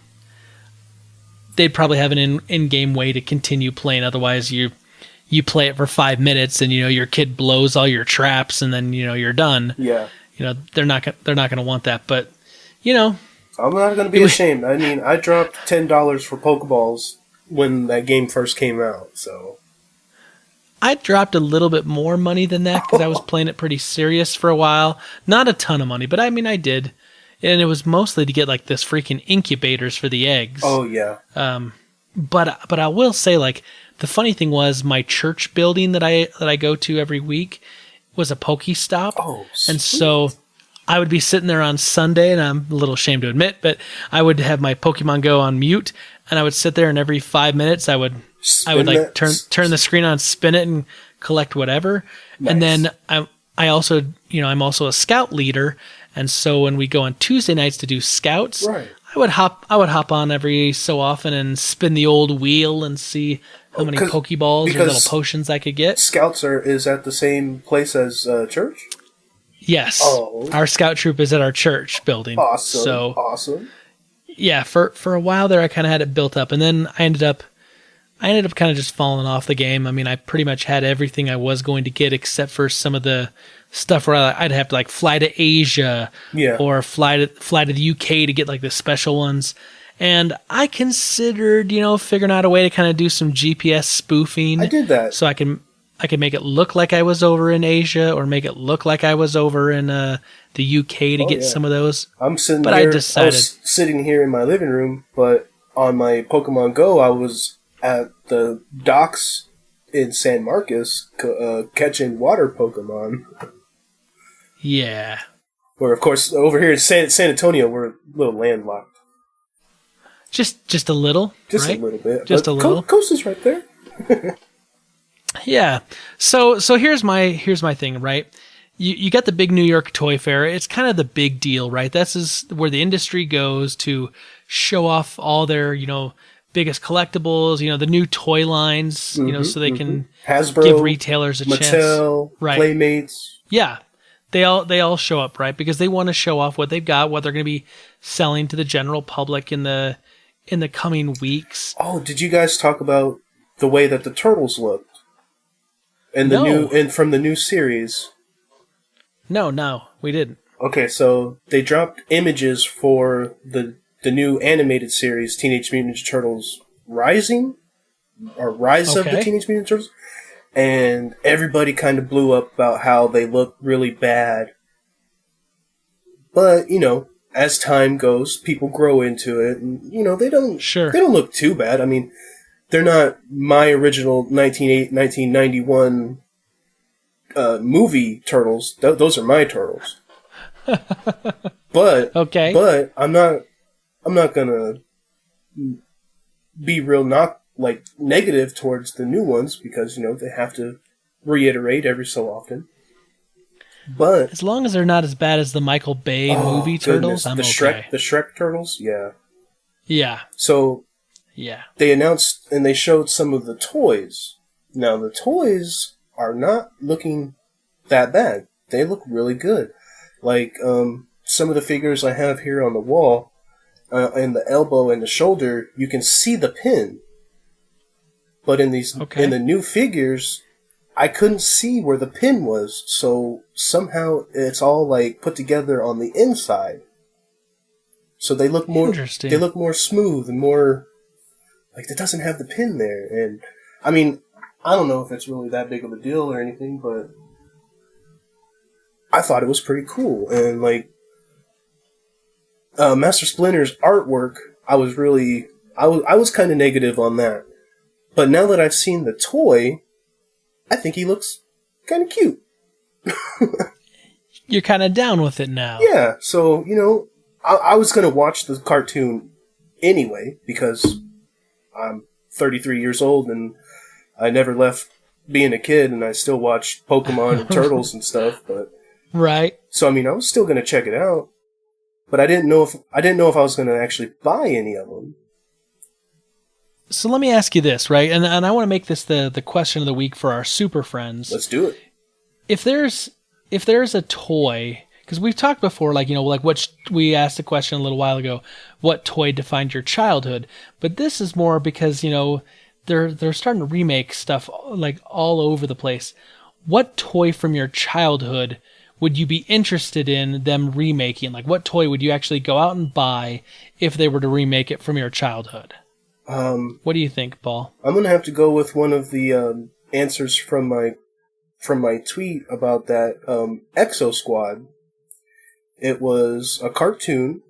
Speaker 1: probably have an in-game way to continue playing. Otherwise, you play it for 5 minutes and, your kid blows all your traps and then, you're done.
Speaker 2: Yeah.
Speaker 1: They're not going to want that, but
Speaker 2: I'm not going to be ashamed. I mean, I dropped $10 for Pokeballs when that game first came out, so
Speaker 1: I dropped a little bit more money than that because I was playing it pretty serious for a while. Not a ton of money, but I mean, I did, and it was mostly to get like this freaking incubators for the eggs.
Speaker 2: Oh yeah.
Speaker 1: But I will say, like, the funny thing was my church building that I go to every week was a Pokestop.
Speaker 2: Oh, sweet.
Speaker 1: And so I would be sitting there on Sunday, and I'm a little ashamed to admit, but I would have my Pokemon Go on mute, and I would sit there, and every 5 minutes I would like turn the screen on, spin it, and collect whatever. Nice. And then I also, I'm also a scout leader, and so when we go on Tuesday nights to do scouts,
Speaker 2: right.
Speaker 1: I would hop on every so often and spin the old wheel and see how many Pokeballs or little potions I could get.
Speaker 2: Scouts is at the same place as church?
Speaker 1: Yes. Oh. Our scout troop is at our church building.
Speaker 2: Awesome.
Speaker 1: So,
Speaker 2: awesome.
Speaker 1: Yeah, for a while there I kind of had it built up, and then I ended up kind of just falling off the game. I mean, I pretty much had everything I was going to get except for some of the stuff where I'd have to like fly to Asia or fly to the UK to get like the special ones. And I considered, figuring out a way to kind of do some GPS spoofing.
Speaker 2: I did that.
Speaker 1: So I can make it look like I was over in Asia or make it look like I was over in the UK to get some of those.
Speaker 2: I was sitting here in my living room, but on my Pokemon Go, I was at the docks in San Marcos catching water Pokemon.
Speaker 1: Yeah.
Speaker 2: Where, of course, over here in San Antonio, we're a little landlocked.
Speaker 1: Just a little,
Speaker 2: Just
Speaker 1: right?
Speaker 2: a little bit.
Speaker 1: Just
Speaker 2: but
Speaker 1: a little.
Speaker 2: Coast is right there.
Speaker 1: Yeah. So here's my thing, right? You got the big New York Toy Fair. It's kind of the big deal, right? This is where the industry goes to show off all their, biggest collectibles, the new toy lines, so they can
Speaker 2: Hasbro,
Speaker 1: give retailers a chance.
Speaker 2: Mattel,
Speaker 1: Right.
Speaker 2: Playmates.
Speaker 1: Yeah. They all show up, right? Because they want to show off what they've got, what they're going to be selling to the general public in the coming weeks.
Speaker 2: Oh, did you guys talk about the way that the turtles looked? And from the new series?
Speaker 1: No, we didn't.
Speaker 2: Okay, so they dropped images for the new animated series, Teenage Mutant Ninja Turtles Rising? Or Rise of the Teenage Mutant Ninja Turtles? And everybody kind of blew up about how they look really bad. But, as time goes, people grow into it, and, they don't look too bad. I mean, they're not my original 1991 movie turtles. Those are my turtles. But I'm not gonna be real negative towards the new ones because they have to reiterate every so often. But
Speaker 1: as long as they're not as bad as the Michael Bay movie turtles, I'm okay.
Speaker 2: The Shrek turtles, yeah.
Speaker 1: Yeah.
Speaker 2: So
Speaker 1: yeah,
Speaker 2: they announced and they showed some of the toys. Now the toys are not looking that bad. They look really good. Like some of the figures I have here on the wall, in the elbow and the shoulder, you can see the pin. But in the new figures, I couldn't see where the pin was, so somehow it's all put together on the inside. So they look more interesting. They look more smooth and more it doesn't have the pin there. And I mean, I don't know if it's really that big of a deal or anything, but I thought it was pretty cool. And Master Splinter's artwork, I was kind of negative on that. But now that I've seen the toy, I think he looks kind of cute.
Speaker 1: You're kind of down with it now.
Speaker 2: Yeah, so, I was going to watch the cartoon anyway, because I'm 33 years old and I never left being a kid and I still watch Pokemon and Turtles and stuff, but...
Speaker 1: Right.
Speaker 2: So, I mean, I was still going to check it out, but I didn't know if I was going to actually buy any of them.
Speaker 1: So let me ask you this, right? And I want to make this the question of the week for our super friends.
Speaker 2: Let's do it.
Speaker 1: If there's a toy, because we've talked before, we asked the question a little while ago, what toy defined your childhood? But this is more because they're starting to remake stuff all over the place. What toy from your childhood would you be interested in them remaking? What toy would you actually go out and buy if they were to remake it from your childhood? What do you think, Paul?
Speaker 2: I'm gonna have to go with one of the answers from my tweet about that Exo Squad. It was a cartoon,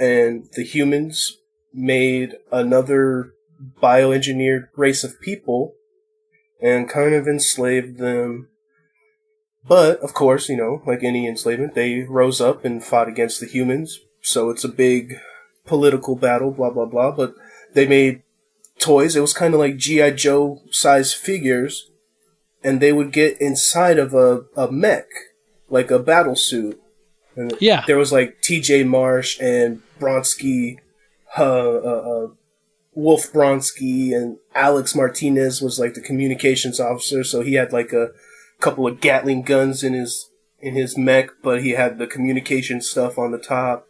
Speaker 2: and the humans made another bioengineered race of people and kind of enslaved them. But, of course, like any enslavement, they rose up and fought against the humans. So it's a big political battle, blah, blah, blah. But they made toys. It was kind of like G.I. Joe size figures. And they would get inside of a mech, like a battle suit. And
Speaker 1: yeah.
Speaker 2: There was T.J. Marsh and Bronsky, Wolf Bronsky, and Alex Martinez was the communications officer. So he had a couple of Gatling guns in his mech, but he had the communication stuff on the top.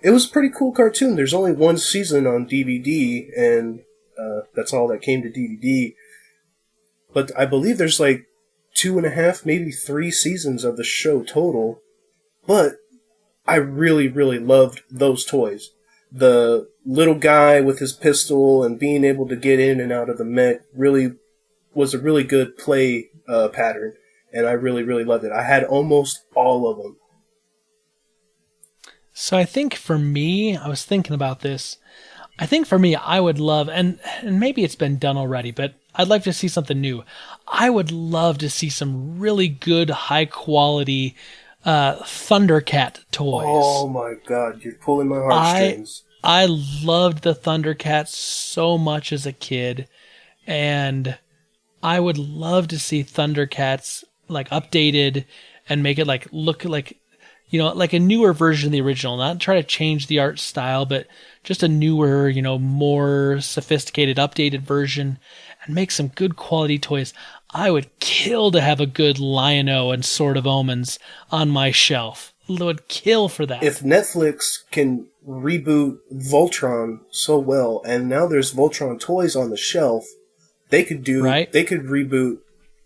Speaker 2: It was a pretty cool cartoon. There's only one season on DVD, and that's all that came to DVD. But I believe there's 2.5, maybe 3 seasons of the show total. But I really, really loved those toys. The little guy with his pistol and being able to get in and out of the mech really was a really good play pattern. And I really, really loved it. I had almost all of them.
Speaker 1: So I think for me, I was thinking about this. I think for me, I would love, and maybe it's been done already, but I'd like to see something new. I would love to see some really good, high quality Thundercat toys.
Speaker 2: Oh my God, you're pulling my heartstrings.
Speaker 1: I loved the Thundercats so much as a kid, and I would love to see Thundercats like updated and make it like look like, you know, like a newer version of the original. Not try to change the art style, but just a newer, you know, more sophisticated, updated version, and make some good quality toys. I would kill to have a good Lion-O and Sword of Omens on my shelf. I would kill for that.
Speaker 2: If Netflix can reboot Voltron so well, and now there's Voltron toys on the shelf, they could do.
Speaker 1: Right?
Speaker 2: They could reboot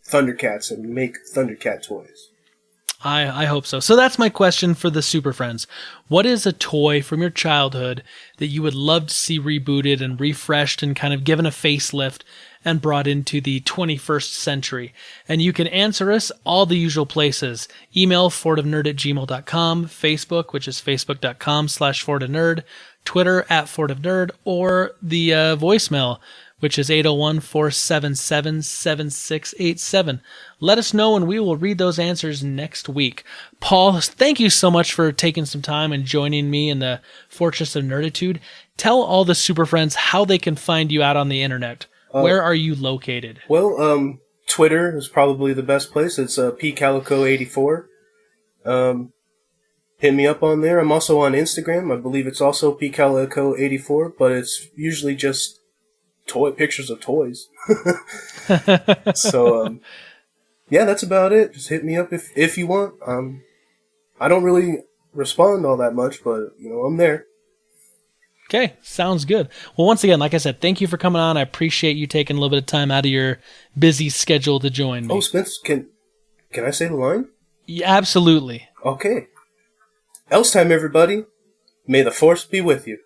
Speaker 2: Thundercats and make Thundercat toys.
Speaker 1: I hope so. So that's my question for the Super Friends. What is a toy from your childhood that you would love to see rebooted and refreshed and kind of given a facelift and brought into the 21st century? And you can answer us all the usual places. Email fortofnerd@gmail.com, Facebook, which is facebook.com/fortofnerd, Twitter @fortofnerd, or the voicemail, which is 801-477-7687. Let us know and we will read those answers next week. Paul, thank you so much for taking some time and joining me in the Fortress of Nerditude. Tell all the Super Friends how they can find you out on the internet. Where are you located?
Speaker 2: Well, Twitter is probably the best place. It's Callicoat84. Hit me up on there. I'm also on Instagram. I believe it's also Callicoat84, but it's usually just pictures of toys. So, yeah, that's about it. Just hit me up if you want. I don't really respond all that much, but, you know, I'm there.
Speaker 1: Okay, sounds good. Well, once again, like I said, thank you for coming on. I appreciate you taking a little bit of time out of your busy schedule to join me.
Speaker 2: Oh, Spence, can I say the line?
Speaker 1: Yeah, absolutely.
Speaker 2: Okay. Else time, everybody. May the Force be with you.